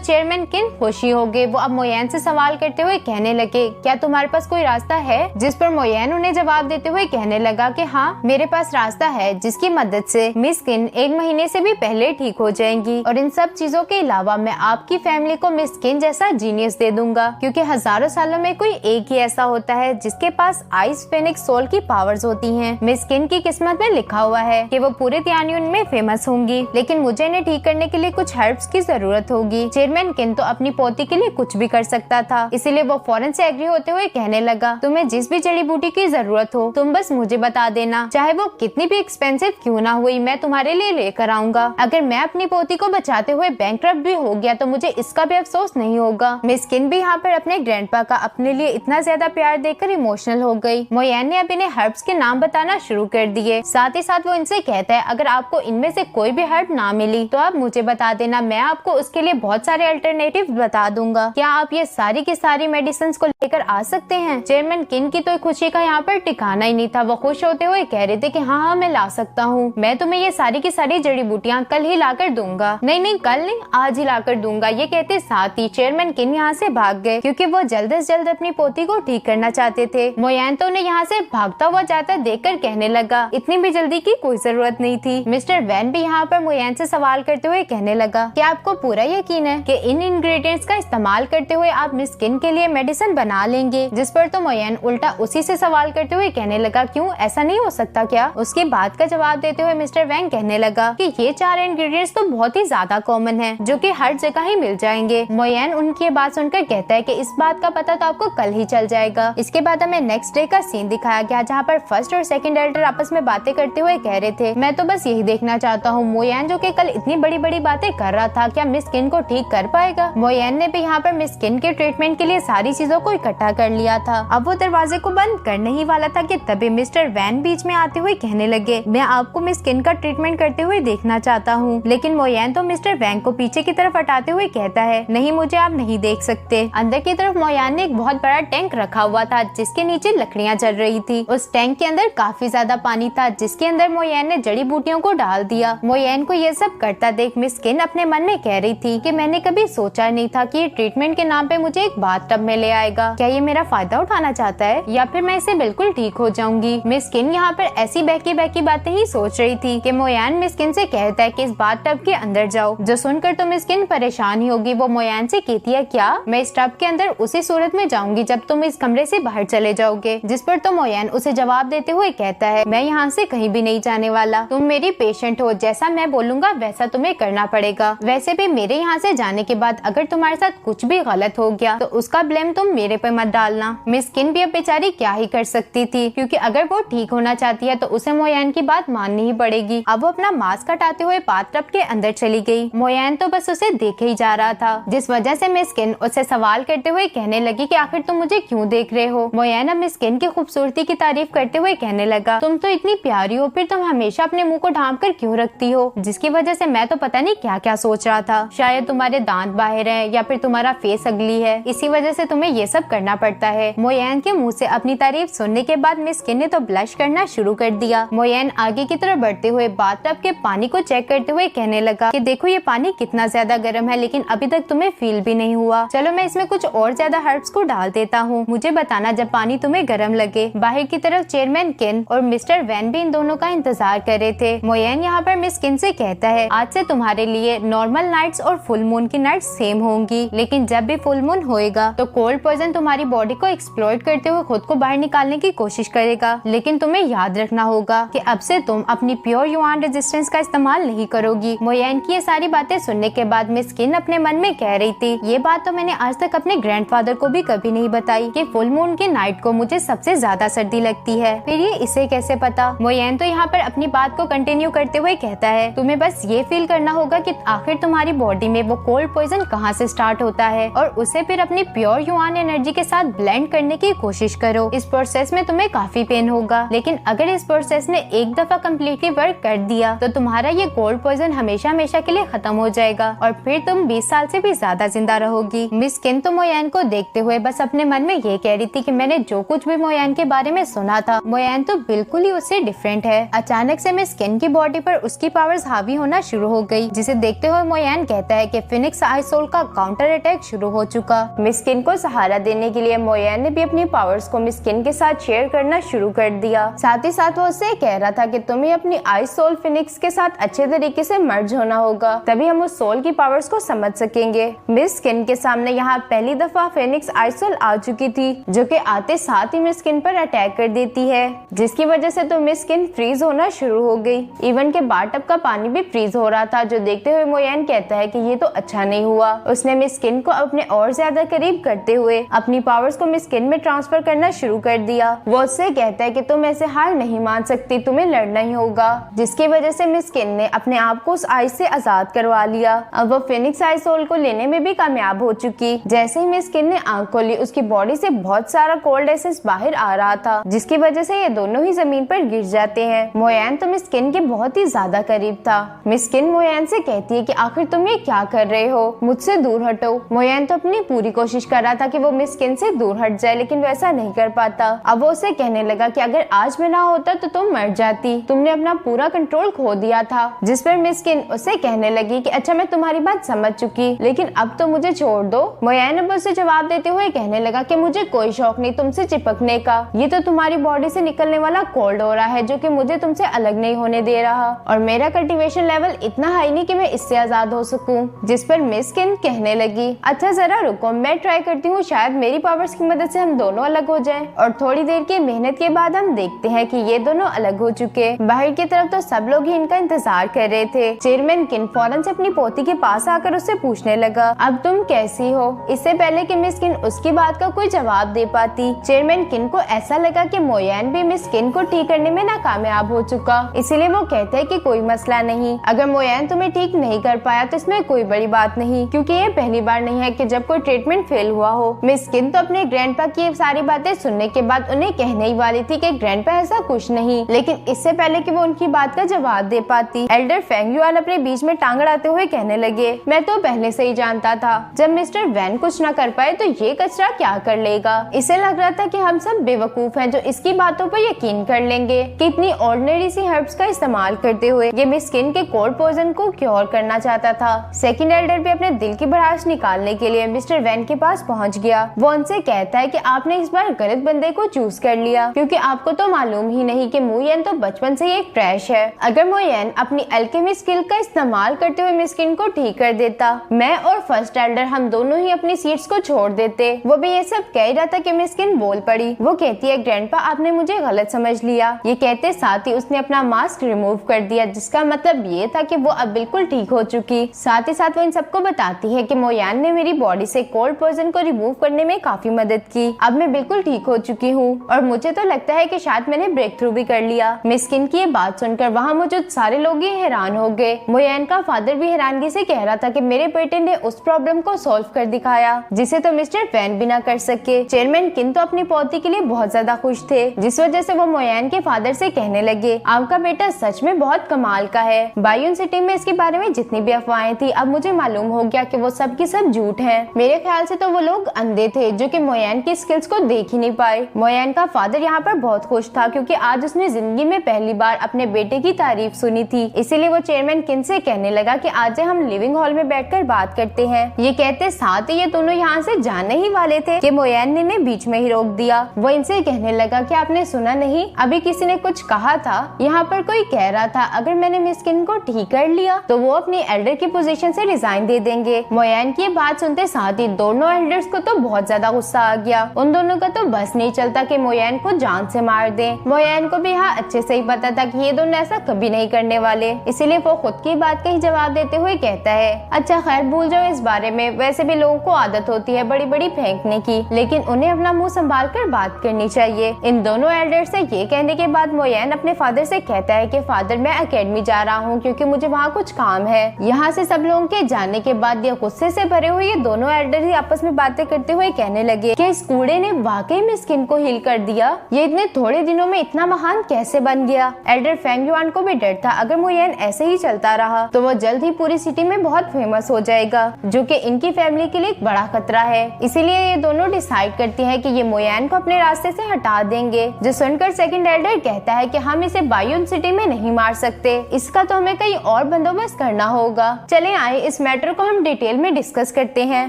चेयरमैन किन खुशी हो गए। वो अब मोयन से सवाल करते हुए कहने लगे, क्या तुम्हारे पास कोई रास्ता है, जिस पर मोयन उन्हें जवाब देते हुए कहने लगा कि हाँ, मेरे पास रास्ता है, जिसकी मदद से मिस किन 1 महीने से भी पहले ठीक हो जाएंगी, और इन सब चीजों के अलावा मैं आपकी फैमिली को मिस किन जैसा जीनियस दे दूंगा, क्योंकि हजारों सालों में कोई एक ही ऐसा होता है जिसके पास आइस फेनिक्स सोल की पावर्स होती हैं। मिस किन की किस्मत में लिखा हुआ है कि वो पूरे तियान्युन में फेमस होंगी, लेकिन मुझे इन्हें ठीक करने के लिए कुछ हर्ब्स की जरूरत होगी। चेयरमैन किन तो अपनी पोती के लिए कुछ भी कर सकता था, इसीलिए वो फौरन से एग्री होते हुए कहने लगा, तुम्हें जिस भी जड़ी बूटी की जरूरत हो तुम बस मुझे बता देना, चाहे वो कितनी भी एक्सपेंसिव क्यों ना हुई, मैं तुम्हारे लिए लेकर आऊंगा। अगर मैं अपनी पोती को बचाते हुए बैंकरप्ट भी हो गया तो मुझे इसका भी अफसोस नहीं होगा। मिस किन भी यहाँ पर अपने ग्रैंडपा का अपने लिए इतना ज्यादा प्यार देखकर इमोशनल हो गई। मोयन ने अब इन्हें हर्ब्स के नाम बताना शुरू कर दिए। साथ ही साथ वो इनसे कहता है, अगर आपको इनमें से कोई भी हर्ब ना मिली तो आप मुझे बता देना, मैं आपको उसके लिए बहुत सारे अल्टरनेटिव बता दूंगा। क्या आप ये सारी की सारी मेडिसिन को लेकर आ सकते हैं? चेयरमैन किन की तो खुशी का यहाँ पर ठिकाना ही नहीं था। वो खुश होते हुए कह रहे थे कि हाँ मैं ला सकता हूँ, मैं तुम्हें ये सारी की सारी जड़ी बूटियाँ कल ही लाकर दूंगा। नहीं कल नहीं, आज ही लाकर दूंगा। ये कहते साथ ही चेयरमैन किन यहाँ से भाग गए, क्योंकि वो जल्द से जल्द अपनी पोती को ठीक करना चाहते थे। मोयन तो उन्हें यहाँ से भागता हुआ जाता देखकर कहने लगा, इतनी भी जल्दी की कोई जरूरत नहीं थी। मिस्टर वैन भी यहाँ पर मोयन से सवाल करते हुए कहने लगा, क्या आपको पूरा यकीन है कि इन इंग्रेडिएंट्स का इस्तेमाल करते हुए आप मिस किन के लिए मेडिसिन बना लेंगे? जिस पर तो मोयन उल्टा उसी से सवाल करते हुए कहने लगा, क्यों, ऐसा नहीं हो सकता क्या? उसकी बात का जवाब देते हुए मिस्टर वैन कहने लगा कि ये 4 इंग्रेडिएंट्स तो बहुत ही ज्यादा कॉमन है, जो कि हर जगह ही मिल जाएंगे। मोयन उनकी बात सुनकर कहता है कि इस बात का पता तो आपको कल ही चल जाएगा। इसके बाद हमें नेक्स्ट डे का सीन दिखाया गया, जहाँ पर फर्स्ट और सेकंड एल्डर आपस में बातें करते हुए कह रहे थे, मैं तो बस यही देखना चाहता हूँ मोयन जो कि कल इतनी बड़ी बड़ी बातें कर रहा था, क्या मिस किन को ठीक कर पाएगा? मोयन ने भी यहाँ पर मिस किन के ट्रीटमेंट के लिए सारी चीजों को इकट्ठा कर लिया था। अब वो दरवाजे को बंद करने ही वाला था कि तभी मिस्टर वैन बीच में आते हुए कहने लगे, मैं आपको मिस किन का ट्रीटमेंट करते हुए देखना चाहता हूँ। लेकिन मोयन तो मिस्टर वैन को पीछे की तरफ हटाते हुए कहता है, नहीं, मुझे आप नहीं देख सकते। अंदर की तरफ मोयन ने एक बहुत बड़ा टैंक रखा हुआ था, जिसके नीचे लकड़ियाँ जल रही थी। उस टैंक के अंदर काफी ज्यादा पानी था, जिसके अंदर मोयन ने जड़ी बूटियों को डाल दिया। मोयन को ये सब करता देख मिस किन अपने मन में कह रही थी कि मैंने कभी सोचा नहीं था कि ये ट्रीटमेंट के नाम पे मुझे एक बाथटब में ले आएगा। क्या ये मेरा फायदा उठाना चाहता है, या फिर मैं इसे बिल्कुल ठीक हो जाऊंगी? मिस किन यहाँ पर ऐसी बहकी बहकी बातें ही सोच रही थी कि मोयन मिस किन से कहता है कि इस बाथटब के अंदर जाओ, जो सुनकर तो मिस किन परेशान ही होगी। वो मोयन से कहती है, क्या मैं इस टब के अंदर उसी सूरत में जाऊंगी जब तुम इस कमरे से बाहर चले जाओगे? जिस पर तो मोयन उसे जवाब देते हुए कहता है, मैं यहाँ से कहीं भी नहीं जाने वाला, तुम मेरी पेशेंट हो, जैसा मैं बोलूंगा वैसा तुम्हें करना पड़ेगा। वैसे भी मेरे यहाँ से जाने के बाद अगर तुम्हारे साथ कुछ भी गलत हो गया तो उसका ब्लेम तुम मेरे पे मत डालना। मिस किन भी अब बेचारी क्या ही कर सकती थी, क्योंकि अगर वो ठीक होना चाहती है तो उसे मोयान की बात माननी ही पड़ेगी। अब वो अपना मास्क हटाते हुए बाथटब के अंदर चली गई। मोयान तो बस उसे देखे ही जा रहा था, जिस वजह से मिस किन उससे सवाल करते हुए कहने लगी कि आखिर तुम मुझे क्यों देख रहे हो। मोयान अब मिस किन की खूबसूरती की तारीफ करते हुए कहने लगा, तुम तो इतनी प्यारी हो, फिर तुम हमेशा अपने मुंह को ढांप कर क्यों रखती हो, जिसकी वजह से मैं तो पता नहीं क्या क्या सोच रहा था। शायद तुम्हारे दांत बाहर हैं या फिर तुम्हारा फेस अगली है, इसी वजह से तुम्हें ये सब करना पड़ता है। मोयान के मुंह से अपनी तारीफ सुनने के बाद मिस किन ने तो ब्लश करना शुरू कर दिया। मोयान आगे की तरफ बढ़ते हुए बाथटब के पानी को चेक करते हुए कहने लगा कि देखो ये पानी कितना ज्यादा गर्म है, लेकिन अभी तक तुम्हें फील भी नहीं हुआ। चलो मैं इसमें कुछ और ज्यादा हर्ब्स को डाल देता हूँ, मुझे बताना जब पानी तुम्हें गर्म लगे। बाहर की तरफ चेयरमैन किन और मिस्टर वैन भी इन दोनों का इंतजार कर रहे थे। मोयान यहाँ पर मिस किन से कहता है, आज से तुम्हारे लिए नॉर्मल नाइट्स और फुल मून की नाइट्स सेम होंगी, लेकिन जब भी फुल मून होएगा तो कोल्ड पॉइजन तुम्हारी बॉडी को एक्सप्लॉइट करते हुए खुद को बाहर निकालने की कोशिश करेगा। लेकिन तुम्हें याद रखना होगा कि अब से तुम अपनी प्योर युआन रेजिस्टेंस का इस्तेमाल नहीं करोगी। मोयान की ये सारी बातें सुनने के बाद मिस किन अपने मन में कह रही थी, ये बात तो मैंने आज तक अपने ग्रैंडफादर को भी कभी नहीं बताई कि फुल मून की नाइट को मुझे सबसे ज्यादा सर्दी लगती है, फिर ये इसे कैसे पता। मोयान तो यहाँ पर अपनी बात को कंटिन्यू करते हुए कहता है, तुम्हें बस ये फील करना होगा कि आखिर तुम्हारी बॉडी में वो कोल्ड पॉइजन कहाँ से स्टार्ट होता है और उसे फिर अपनी प्योर युआन एनर्जी के साथ ब्लेंड करने की कोशिश करो। इस प्रोसेस में तुम्हें काफी पेन होगा, लेकिन अगर इस प्रोसेस ने एक दफा कम्प्लीटली वर्क कर दिया तो तुम्हारा ये कोल्ड पॉइजन हमेशा हमेशा के लिए खत्म हो जाएगा और फिर तुम 20 साल से भी ज्यादा जिंदा रहोगी। मिस किन तो मोयान को देखते हुए बस अपने मन में ये कह रही थी कि मैंने जो कुछ भी मोयान के बारे में सुना था, मोयान तो बिल्कुल ही उससे डिफरेंट है। अचानक से मिस किन की बॉडी पर उसकी पावर्स हावी होना शुरू हो गई, जिसे देखते हुए मोयान कहता है कि फिनिक्स आइसोल का काउंटर अटैक शुरू हो चुका। मिस किन को सहारा देने के लिए मोयान ने भी अपनी पावर्स को मिस किन के साथ शेयर करना शुरू कर दिया। साथ ही साथ वो उससे कह रहा था कि तुम्हें अपनी आइस सोल फिनिक्स के साथ अच्छे तरीके से मर्ज होना होगा, तभी हम उस सोल की पावर्स को समझ सकेंगे। मिस किन के सामने यहाँ पहली दफा फिनिक्स आइसोल आ चुकी थी, जो कि आते साथ ही मिस किन पर अटैक कर देती है, जिसकी वजह से तो मिस किन फ्रीज होना शुरू हो गई। इवन के बाथटब का पानी भी फ्रीज हो रहा था, जो देखते हुए मोयान कहता है कि ये तो अच्छा नहीं हुआ। उसने मिस किन को अपने और ज्यादा करीब करते हुए अपनी पावर्स को मिस किन में ट्रांसफर करना शुरू कर दिया। वो उससे कहता है कि तुम ऐसे हार नहीं मान सकती, तुम्हें लड़ना ही होगा, जिसकी वजह से मिस किन ने अपने आप को उस आइस से आजाद करवा लिया। अब वो फिनिक्स आइस सोल को लेने में भी कामयाब हो चुकी। जैसे ही मिस किन ने आंख खोली, उसकी बॉडी से बहुत सारा कोल्ड एसेंस बाहर आ रहा था, जिसकी वजह से ये दोनों ही जमीन पर गिर जाते हैं। मोयान तो मिस किन के बहुत ही ज्यादा करीब था। मिस किन मोयान से कहती है कि आखिर तुम ये क्या कर रहे हो, मुझसे दूर हटो। मोयान तो अपनी पूरी कोशिश कर रहा था कि वो मिस किन से दूर हट जाए, लेकिन वैसा नहीं कर पाता। अब वो उसे कहने लगा कि अगर आज मैं ना होता तो तुम मर जाती, तुमने अपना पूरा कंट्रोल खो दिया था। जिस पर मिस किन उसे कहने लगी कि अच्छा मैं तुम्हारी बात समझ चुकी, लेकिन अब तो मुझे छोड़ दो। मोयान अब उसे जवाब देते हुए कहने लगा कि मुझे कोई शौक नहीं तुमसे चिपकने का, ये तो तुम्हारी बॉडी से निकलने वाला कोल्ड हो रहा है जो कि मुझे तुमसे अलग नहीं होने दे रहा, और मेरा कल्टीवेशन लेवल इतना हाई नहीं कि मैं इससे आजाद हो सकूं। जिस पर मिस किन कहने लगी, अच्छा जरा रुको, मैं ट्राई करती हूँ, शायद मेरी पावर्स की मदद से हम दोनों अलग हो जाएं। और थोड़ी देर की मेहनत के बाद हम देखते हैं कि ये दोनों अलग हो चुके। बाहर की तरफ तो सब लोग ही इनका इंतजार कर रहे थे। चेयरमैन किन फौरन से अपनी पोती के पास आकर उससे पूछने लगा, अब तुम कैसी हो। इससे पहले कि मिस किन उसकी बात का कोई जवाब दे पाती, चेयरमैन किन को ऐसा लगा कि मोयान भी मिस किन को ठीक करने में नाकामयाब हो चुका, इसीलिए वो कहते हैं कि कोई मसला नहीं, अगर मोयान तुम्हें ठीक नहीं कर पाया तो इसमें कोई बड़ी बात नहीं, क्योंकि ये पहली बार नहीं है कि जब कोई ट्रीटमेंट फेल हुआ हो। मिस किन तो अपने ग्रैंडपा की ये सारी बातें सुनने के बाद उन्हें कहने ही वाली थी कि ग्रैंडपा ऐसा कुछ नहीं, लेकिन इससे पहले कि वो उनकी बात का जवाब दे पाती, एल्डर फेंग युआन अपने बीच में टांग अड़ाते हुए कहने लगे, मैं तो पहले से ही जानता था, जब मिस्टर वैन कुछ न कर पाए तो ये कचरा क्या कर लेगा। इसे लग रहा था कि हम सब बेवकूफ हैं जो इसकी बातों पर यकीन कर लेंगे कि इतनी ऑर्डिनरी सी हर्ब्स का इस्तेमाल करते हुए ये मिस किन के कोल्ड पॉइजन को क्योर करना चाहता था। सेकंड एल्डर भी अपने दिल की भड़ास निकालने के लिए मिस्टर वैन के पास पहुंच गया। वो उनसे कहता है कि आपने इस बार गलत बंदे को चूज कर लिया, क्योंकि आपको तो मालूम ही नहीं कि मोयान तो बचपन से ही एक ट्रैश है। अगर मोयान अपनी अल्केमी स्किल का इस्तेमाल करते हुए मिस किन को ठीक कर देता, मैं और फर्स्ट एल्डर हम दोनों ही अपनी सीट्स को छोड़ देते। वो भी ये सब कह रहा था कि मिस किन बोल पड़ी। वो कहती है, ग्रैंडपा आपने मुझे गलत समझ लिया। ये कहते साथ ही उसने अपना मास्क रिमूव कर दिया, जिसका जिसका मतलब ये था कि वो अब बिल्कुल ठीक हो चुकी। साथ ही साथ वो इन सबको बताती है कि मोयान ने मेरी बॉडी से कोल्ड पॉइजन को रिमूव करने में काफी मदद की। अब मैं बिल्कुल ठीक हो चुकी हूँ और मुझे तो लगता है कि शायद मैंने ब्रेक थ्रू भी कर लिया। मिस किन की ये बात सुनकर वहाँ मौजूद सारे लोग ही हैरान हो गए। मोयान का फादर भी हैरानगी से कह रहा था कि मेरे बेटे ने उस प्रॉब्लम को सॉल्व कर दिखाया जिसे तो मिस्टर फैन भी ना कर सके। चेयरमैन किन तो अपनी पोती के लिए बहुत ज्यादा खुश थे, जिस वजह से वो मोयान के फादर से कहने लगे, आपका बेटा सच में बहुत कमाल का है। बायून सिटी में इसके बारे में जितनी भी अफवाहें थी, अब मुझे मालूम हो गया कि वो सब की सब झूठ है। मेरे ख्याल से तो वो लोग अंधे थे जो कि मोयान की स्किल्स को देख ही नहीं पाए। मोयान का फादर यहाँ पर बहुत खुश था क्योंकि आज उसने जिंदगी में पहली बार अपने बेटे की तारीफ सुनी थी। इसीलिए वो चेयरमैन किन से कहने लगा कि आज हम लिविंग हॉल में बैठकर बात करते हैं। ये कहते साथ ही ये दोनों यहाँ से जाने ही वाले थे कि मोयान ने बीच में ही रोक दिया। वो इनसे कहने लगा कि आपने सुना नहीं, अभी किसी ने कुछ कहा था। यहाँ पर कोई कह रहा था अगर मैंने मिस किन को ठीक कर लिया तो वो अपनी एल्डर की पोजीशन से रिजाइन दे देंगे। मोयान की बात सुनते साथ ही दोनों एल्डर्स को तो बहुत ज्यादा गुस्सा आ गया। उन दोनों का तो बस नहीं चलता कि मोयान को जान से मार दे। मोयान को भी यहाँ अच्छे से ही पता था कि ये दोनों ऐसा कभी नहीं करने वाले, इसीलिए वो खुद की बात का ही जवाब देते हुए कहता है, अच्छा खैर भूल जाओ इस बारे में, वैसे भी लोगों को आदत होती है बड़ी बड़ी फेंकने की, लेकिन उन्हें अपना मुंह संभाल कर बात करनी चाहिए। इन दोनों एल्डर से ये कहने के बाद मोयान अपने फादर से कहता है कि फादर मैं एकेडमी जा रहा हूँ क्योंकि मुझे वहाँ कुछ काम है। यहाँ से सब लोगों के जाने के बाद ये गुस्से से भरे हुए ये दोनों एल्डर ही आपस में बातें करते हुए कहने लगे कि इस कूड़े ने वाकई में स्किन को हील कर दिया, ये इतने थोड़े दिनों में इतना महान कैसे बन गया। एल्डर फेंग युआन को भी डर था अगर मोयान ऐसे ही चलता रहा तो वो जल्द ही पूरी सिटी में बहुत फेमस हो जाएगा, जो कि इनकी फैमिली के लिए एक बड़ा खतरा है। इसीलिए ये दोनों डिसाइड करती है कि ये मोयान को अपने रास्ते से हटा देंगे। जो सुनकर सेकंड एल्डर कहता है कि हम इसे बायून सिटी में नहीं मार सकते, इसका तो हमें कहीं और बंदोबस्त करना होगा। चले आए इस मैटर को हम डिटेल में डिस्कस करते हैं।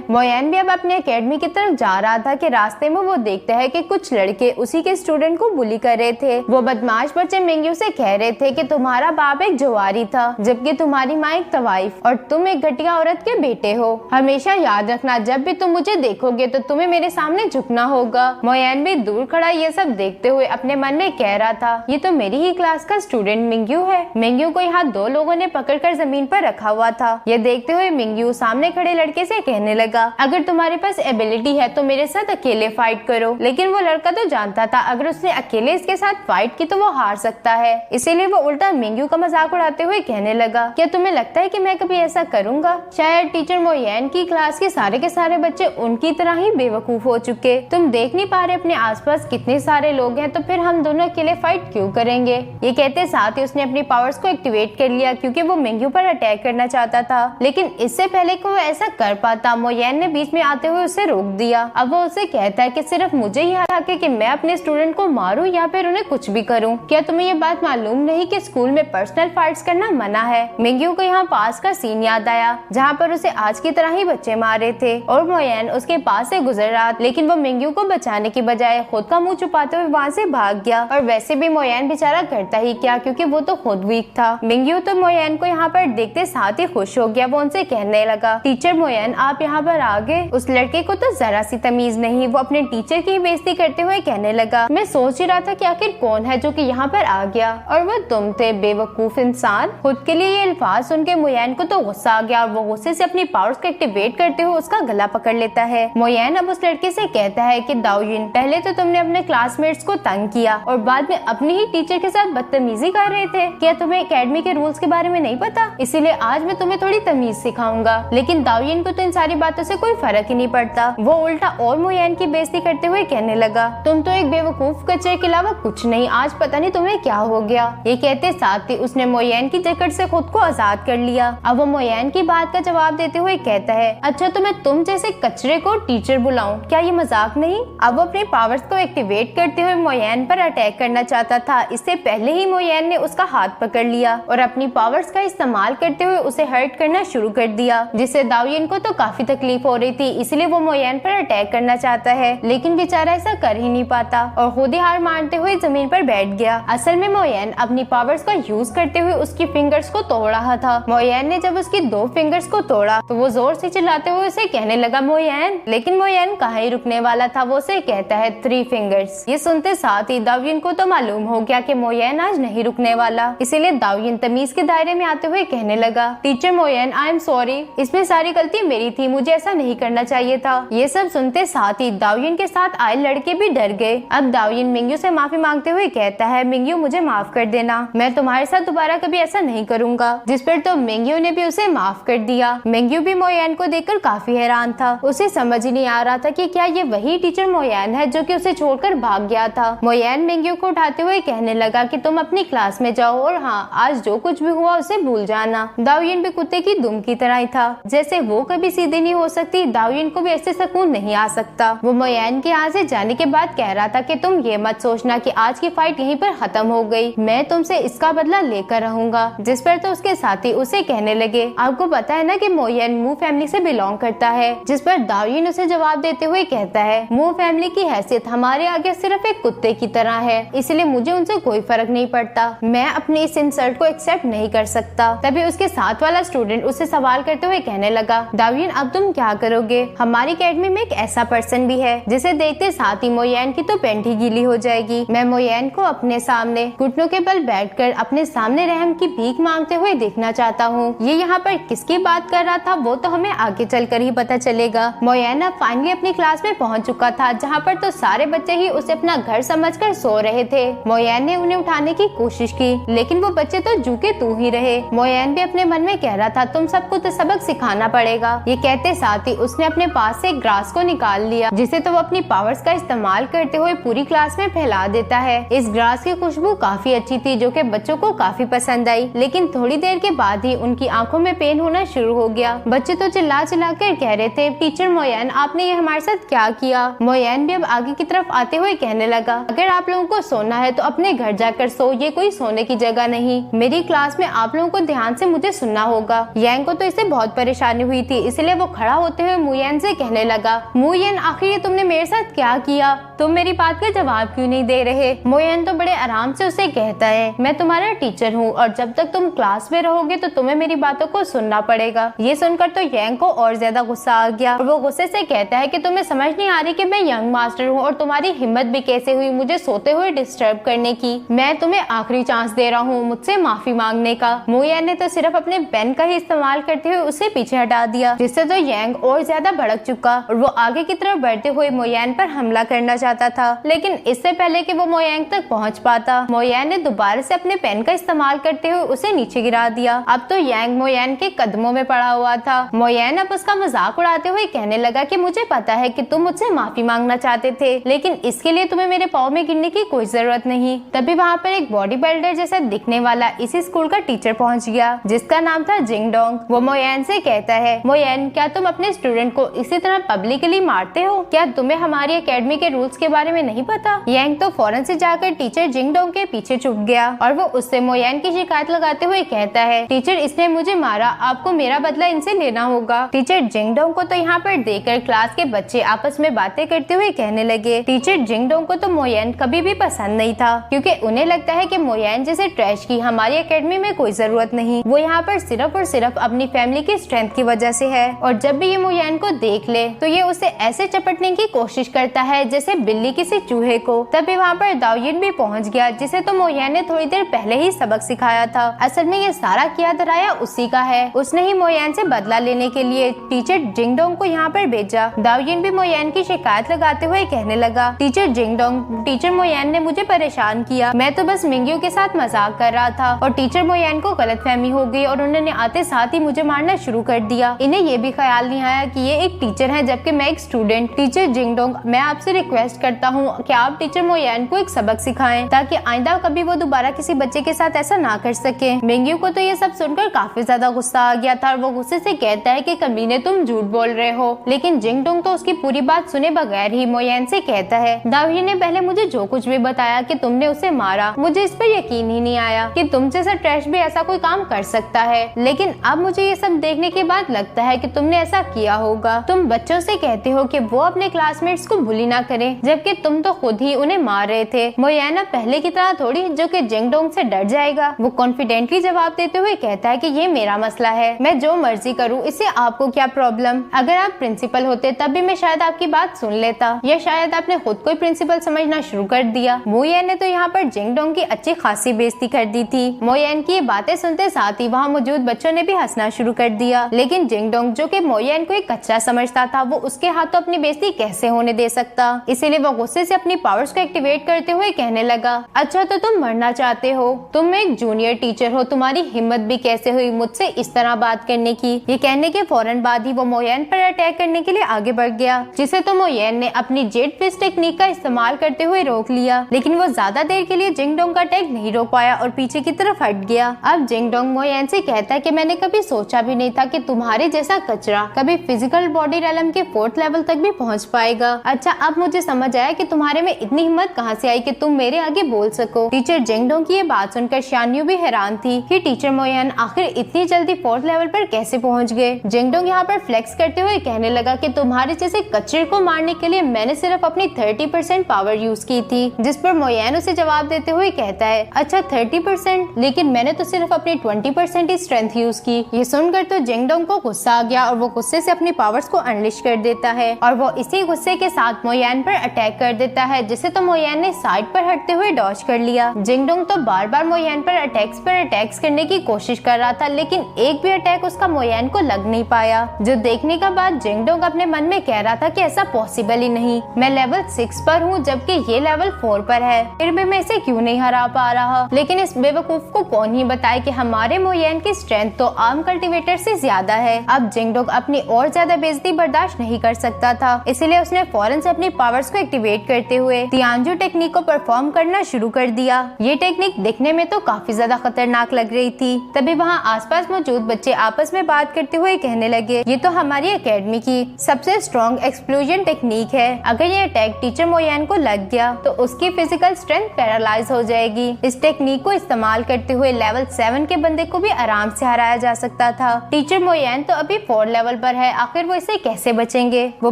मोयान भी अब अपने एकेडमी की तरफ जा रहा था कि रास्ते में वो देखता है कि कुछ लड़के उसी के स्टूडेंट को बुली कर रहे थे। वो बदमाश बच्चे मिंग्यू से कह रहे थे कि तुम्हारा बाप एक जुआरी था जबकि तुम्हारी माँ एक तवाइफ और तुम एक घटिया औरत के बेटे हो। हमेशा याद रखना जब भी तुम मुझे देखोगे तो तुम्हें मेरे सामने झुकना होगा। मोयान भी दूर खड़ा ये सब देखते हुए अपने मन में कह रहा था ये तो मेरी ही क्लास का स्टूडेंट मिंग्यू है। मिंग्यू को यहाँ दो लोगों ने पकड़कर जमीन पर रखा हुआ था। ये देखते हुए मिंग्यू सामने खड़े लड़के से कहने लगा अगर तुम्हारे पास एबिलिटी है तो मेरे साथ अकेले फाइट करो। लेकिन वो लड़का तो जानता था अगर उसने अकेले इसके साथ फाइट की तो वो हार सकता है, इसीलिए वो उल्टा मिंग्यू का मजाक उड़ाते हुए कहने लगा क्या तुम्हें लगता है कि मैं कभी ऐसा करूंगा? शायद टीचर मोयान की क्लास के सारे बच्चे उनकी तरह ही बेवकूफ हो चुके। तुम देख नहीं पा रहे अपने आसपास कितने सारे लोग हैं, तो फिर हम दोनों अकेले फाइट क्यों करेंगे? ये कहते साथ ही उसने अपनी पावर्स को एक्टिवेट कर लिया क्योंकि वो मिंग्यू पर अटैक करना चाहता था। लेकिन इससे पहले कि वो ऐसा कर पाता मोयान ने बीच में आते हुए उसे रोक दिया। अब वो उसे कहता है कि सिर्फ मुझे ही हक है कि मैं अपने स्टूडेंट को मारूं या फिर उन्हें कुछ भी करूं। क्या तुम्हें ये बात मालूम नहीं कि स्कूल में पर्सनल फाइट्स करना मना है? मिंग्यू को यहाँ पास का सीन याद आया जहाँ पर उसे आज की तरह ही बच्चे मारे थे और मोयान उसके पास से गुजर रहा, लेकिन वो मिंग्यू को बचाने की बजाय खुद का मुंह छुपाते हुए वहाँ से भाग गया। और वैसे भी मोयान बेचारा करता ही क्या क्योंकि वो तो खुद वीक था। मिंग्यू तो मोयान को यहाँ पर देखते साथ ही खुश हो गया। वो उनसे कहने लगा टीचर मोयान आप यहाँ पर आ गए। उस लड़के को तो जरा सी तमीज नहीं, वो अपने टीचर की बेइज्जती करते हुए कहने लगा मैं सोच ही रहा था कि आखिर कौन है जो कि यहाँ पर आ गया और वो तुम थे बेवकूफ इंसान। खुद के लिए ये अल्फाज सुन के मोयान को तो गुस्सा आ गया और वो गुस्से से अपनी पावर्स को एक्टिवेट करते हुए उसका गला पकड़ लेता है। मोयान अब उस लड़के से कहता है कि दाओजिन पहले तो तुमने अपने क्लासमेट्स को तंग किया और बाद में अपनी ही टीचर के साथ बदतमीजी कर रहे थे। क्या तुम्हें एकेडमी के रूल्स के बारे में नहीं पता? इसीलिए आज मैं तुम्हें थोड़ी तमीज सिखाऊंगा। लेकिन दाओजिन को तो इन सारी बातों से कोई फर्क ही नहीं पड़ता। वो उल्टा और मोयान की बेइज्जती करते हुए कहने लगा तुम तो एक बेवकूफ कचरे के अलावा कुछ नहीं, आज पता नहीं तुम्हें क्या हो गया। ये कहते साथ ही उसने मोयान की जकड़ से खुद को आजाद कर लिया। अब वो मोयान की बात का जवाब देते हुए कहता है अच्छा तो मैं तुम जैसे कचरे को टीचर बुलाऊं, क्या ये मजाक नहीं? अब वो अपनी पावर्स को एक्टिवेट करते हुए मोयान पर अटैक करना चाहता था। इससे पहले ही मोयान ने उसका हाथ पकड़ लिया और अपनी पावर्स का इस्तेमाल करते हुए उसे हर्ट करना शुरू कर दिया, जिससे दाओजिन को तो काफी तकलीफ हो रही थी। इसलिए वो मोयान पर अटैक करना चाहता है लेकिन बेचारा ऐसा कर ही नहीं पाता और खुद ही हार मानते हुए जमीन पर बैठ गया। असल में मोयान अपनी पावर्स का यूज करते हुए उसकी फिंगर्स को तोड़ रहा था। मोयान ने जब उसकी 2 फिंगर्स को तोड़ा तो वो जोर से चिल्लाते हुए उसे कहने लगा मोयान, लेकिन मोयान कहाँ ही रुकने वाला था। वो उसे कहता है 3 फिंगर्स। ये सुनते साथ ही दाओजिन को तो मालूम हो गया कि मोयान आज नहीं रुकने वाला, इसीलिए दाओजिन दाओयिन तमीज के दायरे में आते हुए कहने लगा, टीचर मोयन, आई एम सॉरी, इसमें सारी गलती मेरी थी, मुझे ऐसा नहीं करना चाहिए था। ये सब सुनते साथ ही दाओयिन के साथ आए लड़के भी डर गए। अब दाओयिन मिंग्यू से माफी मांगते हुए कहता है, मिंग्यू मुझे माफ कर देना, मैं तुम्हारे साथ दोबारा कभी ऐसा नहीं करूँगा। जिस पर तो मिंग्यू ने भी उसे माफ कर दिया। मिंग्यू भी मोयन को देखकर काफी हैरान था। उसे समझ ही नहीं आ रहा था कि क्या ये वही टीचर मोयन है जो कि उसे छोड़कर भाग गया था। मोयन मिंग्यू को उठाते हुए कहने लगा कि तुम अपनी क्लास में जाओ और हाँ, आज जो कुछ भी हुआ उसे भूल जाना। दाओयिन भी कुत्ते की दुम की तरह ही था। जैसे वो कभी सीधे नहीं हो सकती, दाओयिन को भी ऐसे सुकून नहीं आ सकता। वो मोयन के यहाँ से जाने के बाद कह रहा था कि तुम ये मत सोचना कि आज की फाइट यहीं पर खत्म हो गई, मैं तुमसे इसका बदला लेकर रहूंगा। जिस पर तो उसके साथी उसे कहने लगे, आपको पता है ना कि मोयन मू फैमिली से बिलोंग करता है। जिस पर दाओयिन उसे जवाब देते हुए कहता है, मू फैमिली की हैसियत हमारे आगे सिर्फ एक कुत्ते की तरह है, इसलिए मुझे उनसे कोई फर्क नहीं पड़ता। मैं अपनी इस इंसल्ट को एक्सेप्ट नहीं कर सकता। तभी उसके साथ वाला स्टूडेंट उसे सवाल करते हुए कहने लगा, दाओयिन अब तुम क्या करोगे? हमारी अकेडमी में एक ऐसा पर्सन भी है जिसे देखते साथ ही मोयन की तो पेंट ही गीली हो जाएगी। मैं मोयन को अपने सामने घुटनों के बल बैठकर अपने सामने रहम की भीख मांगते हुए देखना चाहता हूँ। ये यहाँ पर किसकी बात कर रहा था वो तो हमें आगे चलकर ही पता चलेगा। मोयन अब फाइनली अपनी क्लास में पहुँच चुका था, जहाँ पर तो सारे बच्चे ही उसे अपना घर समझकर सो रहे थे। मोयन ने उन्हें उठाने की कोशिश की, लेकिन वो बच्चे तो झुके तू ही रहे। मोयन भी अपने मन में कह रहा था, तुम सबको तो सबक सिखाना पड़ेगा। ये कहते साथ ही उसने अपने पास से ग्रास को निकाल लिया, जिसे तो वो अपनी पावर्स का इस्तेमाल करते हुए पूरी क्लास में फैला देता है। इस ग्रास की खुशबू काफी अच्छी थी, जो कि बच्चों को काफी पसंद आई, लेकिन थोड़ी देर के बाद ही उनकी आंखों में पेन होना शुरू हो गया। बच्चे तो चिल्ला चिल्ला कर कह रहे थे, टीचर मोयन आपने ये हमारे साथ क्या किया? मोयन भी अब आगे की तरफ आते हुए कहने लगा, अगर आप लोगों को सोना है तो अपने घर जाकर सो, ये कोई सोने की जगह नहीं। मेरी क्लास में आप लोगों को ध्यान से मुझे सुनना होगा। यांग को तो इससे बहुत परेशानी हुई थी, इसलिए वो खड़ा होते हुए मुयन से कहने लगा, मुयन आखिर ये तुमने मेरे साथ क्या किया? तुम मेरी बात का जवाब क्यों नहीं दे रहे? मोयन तो बड़े आराम से उसे कहता है, मैं तुम्हारा टीचर हूँ और जब तक तुम क्लास में रहोगे तो तुम्हें मेरी बातों को सुनना पड़ेगा। ये सुनकर तो यांग को और ज्यादा गुस्सा आ गया और वो गुस्से से कहता है कि तुम्हें समझ नहीं आ रही कि मैं यंग मास्टर हूँ और तुम्हारी हिम्मत भी कैसे हुई मुझे सोते हुए डिस्टर्ब करने की। मैं तुम्हें आखिरी चांस दे रहा हूँ मुझसे माफी मांगने का। मोयन ने तो सिर्फ अपने पेन का ही इस्तेमाल करते हुए उसे पीछे हटा दिया, जिससे तो यांग और ज्यादा भड़क चुका और वो आगे की तरफ बढ़ते हुए मोयन पर हमला करना चाहता था। लेकिन इससे पहले कि वो मोयन तक पहुंच पाता, मोयन ने दोबारा से अपने पेन का इस्तेमाल करते हुए उसे नीचे गिरा दिया। अब तो यांग मोयन के कदमों में पड़ा हुआ था। मोयन अब उसका मजाक उड़ाते हुए कहने लगा कि मुझे पता है कि तुम मुझसे माफी मांगना चाहते थे, लेकिन इसके लिए तुम्हें मेरे पाँव में गिरने की कोई जरूरत नहीं। तभी वहाँ पर एक बॉडी बिल्डर जैसा दिखने वाला इसी स्कूल का टीचर पहुँच गया, जिसका नाम था जिंग डोंग। वो मोयन से कहता है, मोयन क्या तुम अपने स्टूडेंट को इसी तरह पब्लिकली मारते हो? क्या तुम्हें हमारी एकेडमी के रूल्स के बारे में नहीं पता? यांग तो फौरन से जाकर टीचर जिंग डोंग के पीछे छुप गया और वो उससे मोयन की शिकायत लगाते हुए कहता है, टीचर इसने मुझे मारा, आपको मेरा बदला इनसे लेना होगा। टीचर जिंग डोंग को तो यहाँ पर देखकर क्लास के बच्चे आपस में बातें करते हुए कहने लगे। टीचर जिंग डोंग को तो मोयन कभी भी पसंद नहीं था, क्योंकि उन्हें लगता है कि मोयन जैसे ट्रैश की हमारी एकेडमी में कोई जरूरत नहीं, वो यहाँ पर सिर्फ और सिर्फ अपनी फैमिली की स्ट्रेंथ की वजह से है। और जब भी ये मोयन को देख ले तो ये उसे ऐसे चपटने की कोशिश करता है जैसे बिल्ली किसी चूहे को। तभी वहाँ पर दाओयिन भी पहुँच गया, जिसे तो मोयन ने थोड़ी देर पहले ही सबक सिखाया था। असल में ये सारा किया धराया उसी का है, उसने ही मोयन से बदला लेने के लिए टीचर जिंग डोंग को यहाँ पर भेजा। दाओयिन भी मोयन की शिकायत लगाते हुए कहने लगा, टीचर जिंग डोंग, टीचर मोयन ने मुझे परेशान किया, मैं तो बस मिंग्यू के साथ मजाक कर रहा था और टीचर मोयन को गलतफहमी हो गई और उन्होंने आते साथ ही मुझे मारना शुरू कर दिया। इन्हें ये भी ख्याल नहीं आया कि ये एक टीचर है जबकि मैं एक स्टूडेंट। टीचर जिंग डोंग, मैं आपसे रिक्वेस्ट करता हूँ कि आप टीचर मोयन को एक सबक सिखाएं ताकि आइंदा कभी वो दोबारा किसी बच्चे के साथ ऐसा ना कर सके। मिंग्यू को तो ये सब सुनकर काफी ज्यादा गुस्सा आ गया था और वो गुस्से से कहता है कि कमीने तुम झूठ बोल रहे हो। लेकिन जिंग डोंग तो उसकी पूरी बात सुने बगैर ही मोयन से कहता है, दाओयिन ने पहले मुझे जो कुछ भी बताया कि तुमने उसे मारा, मुझे इस पर यकीन ही नहीं आया कि तुम जैसा ट्रैश भी ऐसा कोई काम कर सकता है। लेकिन अब मुझे ये सब देखने के बाद लगता है कि तुमने ऐसा किया होगा। तुम बच्चों से कहते हो कि वो अपने क्लासमेट्स को बुली ना करें, जबकि तुम तो खुद ही उन्हें मार रहे थे। मोयन अब पहले की तरह थोड़ी जो कि जिंग डोंग से डर जाएगा। वो कॉन्फिडेंटली जवाब देते हुए कहता है कि ये मेरा मसला है, मैं जो मर्जी करूँ, इससे आपको क्या प्रॉब्लम? अगर आप प्रिंसिपल होते तब भी मैं शायद आपकी बात सुन लेता, या शायद आपने खुद को प्रिंसिपल समझना शुरू कर दिया। मोयन ने तो यहाँ पर जिंग डोंग की अच्छी खासी बेइज्जती कर दी थी थी। मोयेन की ये बातें सुनते साथ ही वहाँ मौजूद बच्चों ने भी हंसना शुरू कर दिया, लेकिन जिंगडोंग जो कि मोयेन को एक कचरा समझता था, वो उसके हाथों अपनी बेइज्जती कैसे होने दे सकता। इसीलिए वो गुस्से से अपनी पावर्स को एक्टिवेट करते हुए कहने लगा, अच्छा तो तुम मरना चाहते हो, तुम एक जूनियर टीचर हो, तुम्हारी हिम्मत भी कैसे हुई मुझसे इस तरह बात करने की। ये कहने के फौरन बाद ही वो मोयेन पर अटैक करने के लिए आगे बढ़ गया, जिसे तो मोयेन ने अपनी जेट फिस्ट टेक्निक का इस्तेमाल करते हुए रोक लिया, लेकिन वो ज्यादा देर के लिए जिंगडोंग का अटैक नहीं रोक पाया और पीछे की तरफ हट गया। अब जिंगडोंग मोयेन से कहता है कि मैंने कभी सोचा भी नहीं था कि तुम्हारे जैसा कचरा कभी फिजिकल बॉडी रेलम के 4th लेवल तक भी पहुंच पाएगा। अच्छा अब मुझे समझ आया कि तुम्हारे में इतनी हिम्मत कहां से आई कि तुम मेरे आगे बोल सको। टीचर जिंगडोंग की ये बात सुनकर शान्यू भी हैरान थी कि टीचर मोयेन आखिर इतनी जल्दी 4th लेवल पर कैसे पहुंच गए। जिंगडोंग यहाँ पर फ्लेक्स करते हुए कहने लगा कि तुम्हारे जैसे कचरे को मारने के लिए मैंने सिर्फ अपनी 30% पावर यूज की थी, जिस पर मोयेन उसे जवाब देते हुए कहता है, अच्छा 30%, लेकिन मैंने तो सिर्फ अपनी 20% ही स्ट्रेंथ यूज की। ये सुनकर तो जिंगडोंग को गुस्सा आ गया और वो गुस्से से अपनी पावर्स को अनलिश कर देता है और वो इसी गुस्से के साथ मोयेन पर अटैक कर देता है, जिसे तो मोयेन ने साइड पर हटते हुए डॉज कर लिया। जिंगडोंग तो बार बार मोयेन पर अटैक्स करने की कोशिश कर रहा था, लेकिन एक भी अटैक उसका मोयेन को लग नहीं पाया, जो देखने के बाद जिंगडोंग अपने मन में कह रहा था कि ऐसा पॉसिबल ही नहीं, मैं लेवल 6 पर हूँ जबकि ये लेवल 4 पर है, फिर भी मैं इसे क्यों नहीं हरा पा रहा। लेकिन इस बेवकूफ को कौन ही बताए कि हमारे मोयेन की स्ट्रेंथ तो आम कल्टीवेटर से ज्यादा है। अब जिंगडोंग अपनी और ज्यादा बेइज्जती बर्दाश्त नहीं कर सकता था, इसलिए उसने फौरन से अपनी पावर्स को एक्टिवेट करते हुए तियानजू टेक्निक को परफॉर्म करना शुरू कर दिया। ये टेक्निक दिखने में तो काफी ज्यादा खतरनाक लग रही थी। तभी वहाँ आसपास मौजूद बच्चे आपस में बात करते हुए कहने लगे, ये तो हमारी एकेडमी की सबसे स्ट्रॉन्ग एक्सप्लोजन टेक्निक है, अगर ये अटैक टीचर मोयेन को लग गया तो उसकी फिजिकल स्ट्रेंथ पैरालाइज हो जाएगी। इस टेक्निक को इस्तेमाल करते हुए लेवल 7 के बंदे को भी आराम से हराया जा सकता था। टीचर मोयेन तो अभी 4 लेवल पर है, आखिर वो इसे कैसे बचेंगे। वो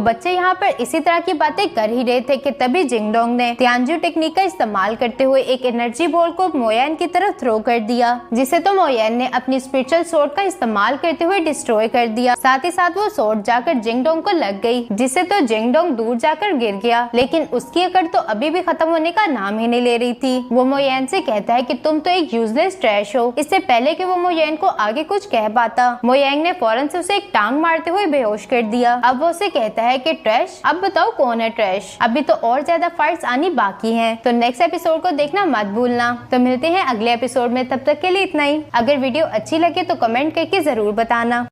बच्चे यहाँ पर इसी तरह की बातें कर ही रहे थे कि तभी जिंगडोंग ने तियानजू टेक्निक का इस्तेमाल करते हुए एक एनर्जी बॉल को मोयेन की तरफ थ्रो कर दिया, जिसे तो मोयेन ने अपनी स्पिरिचुअल स्वॉर्ड का इस्तेमाल करते हुए डिस्ट्रॉय कर दिया। साथ ही साथ वो स्वॉर्ड जाकर जिंगडोंग को लग गई, जिससे तो जिंगडोंग दूर जाकर गिर गया, लेकिन उसकी अकड़ तो अभी भी खत्म होने का नाम ही नहीं ले रही थी। वो मोयेन से कहता है कि तुम तो एक यूजलेस ट्रैश हो। इससे पहले कि वो मोयेन को आगे कुछ कह पाता, मोयेन ने फौरन से उसे एक टांग मारते हुए बेहोश कर दिया। अब वो उसे कहता है कि ट्रैश, अब बताओ कौन है ट्रैश, अभी तो और ज्यादा फाइट्स आनी बाकी हैं, तो नेक्स्ट एपिसोड को देखना मत भूलना। तो मिलते हैं अगले एपिसोड में, तब तक के लिए इतना ही। अगर वीडियो अच्छी लगे तो कमेंट करके जरूर बताना।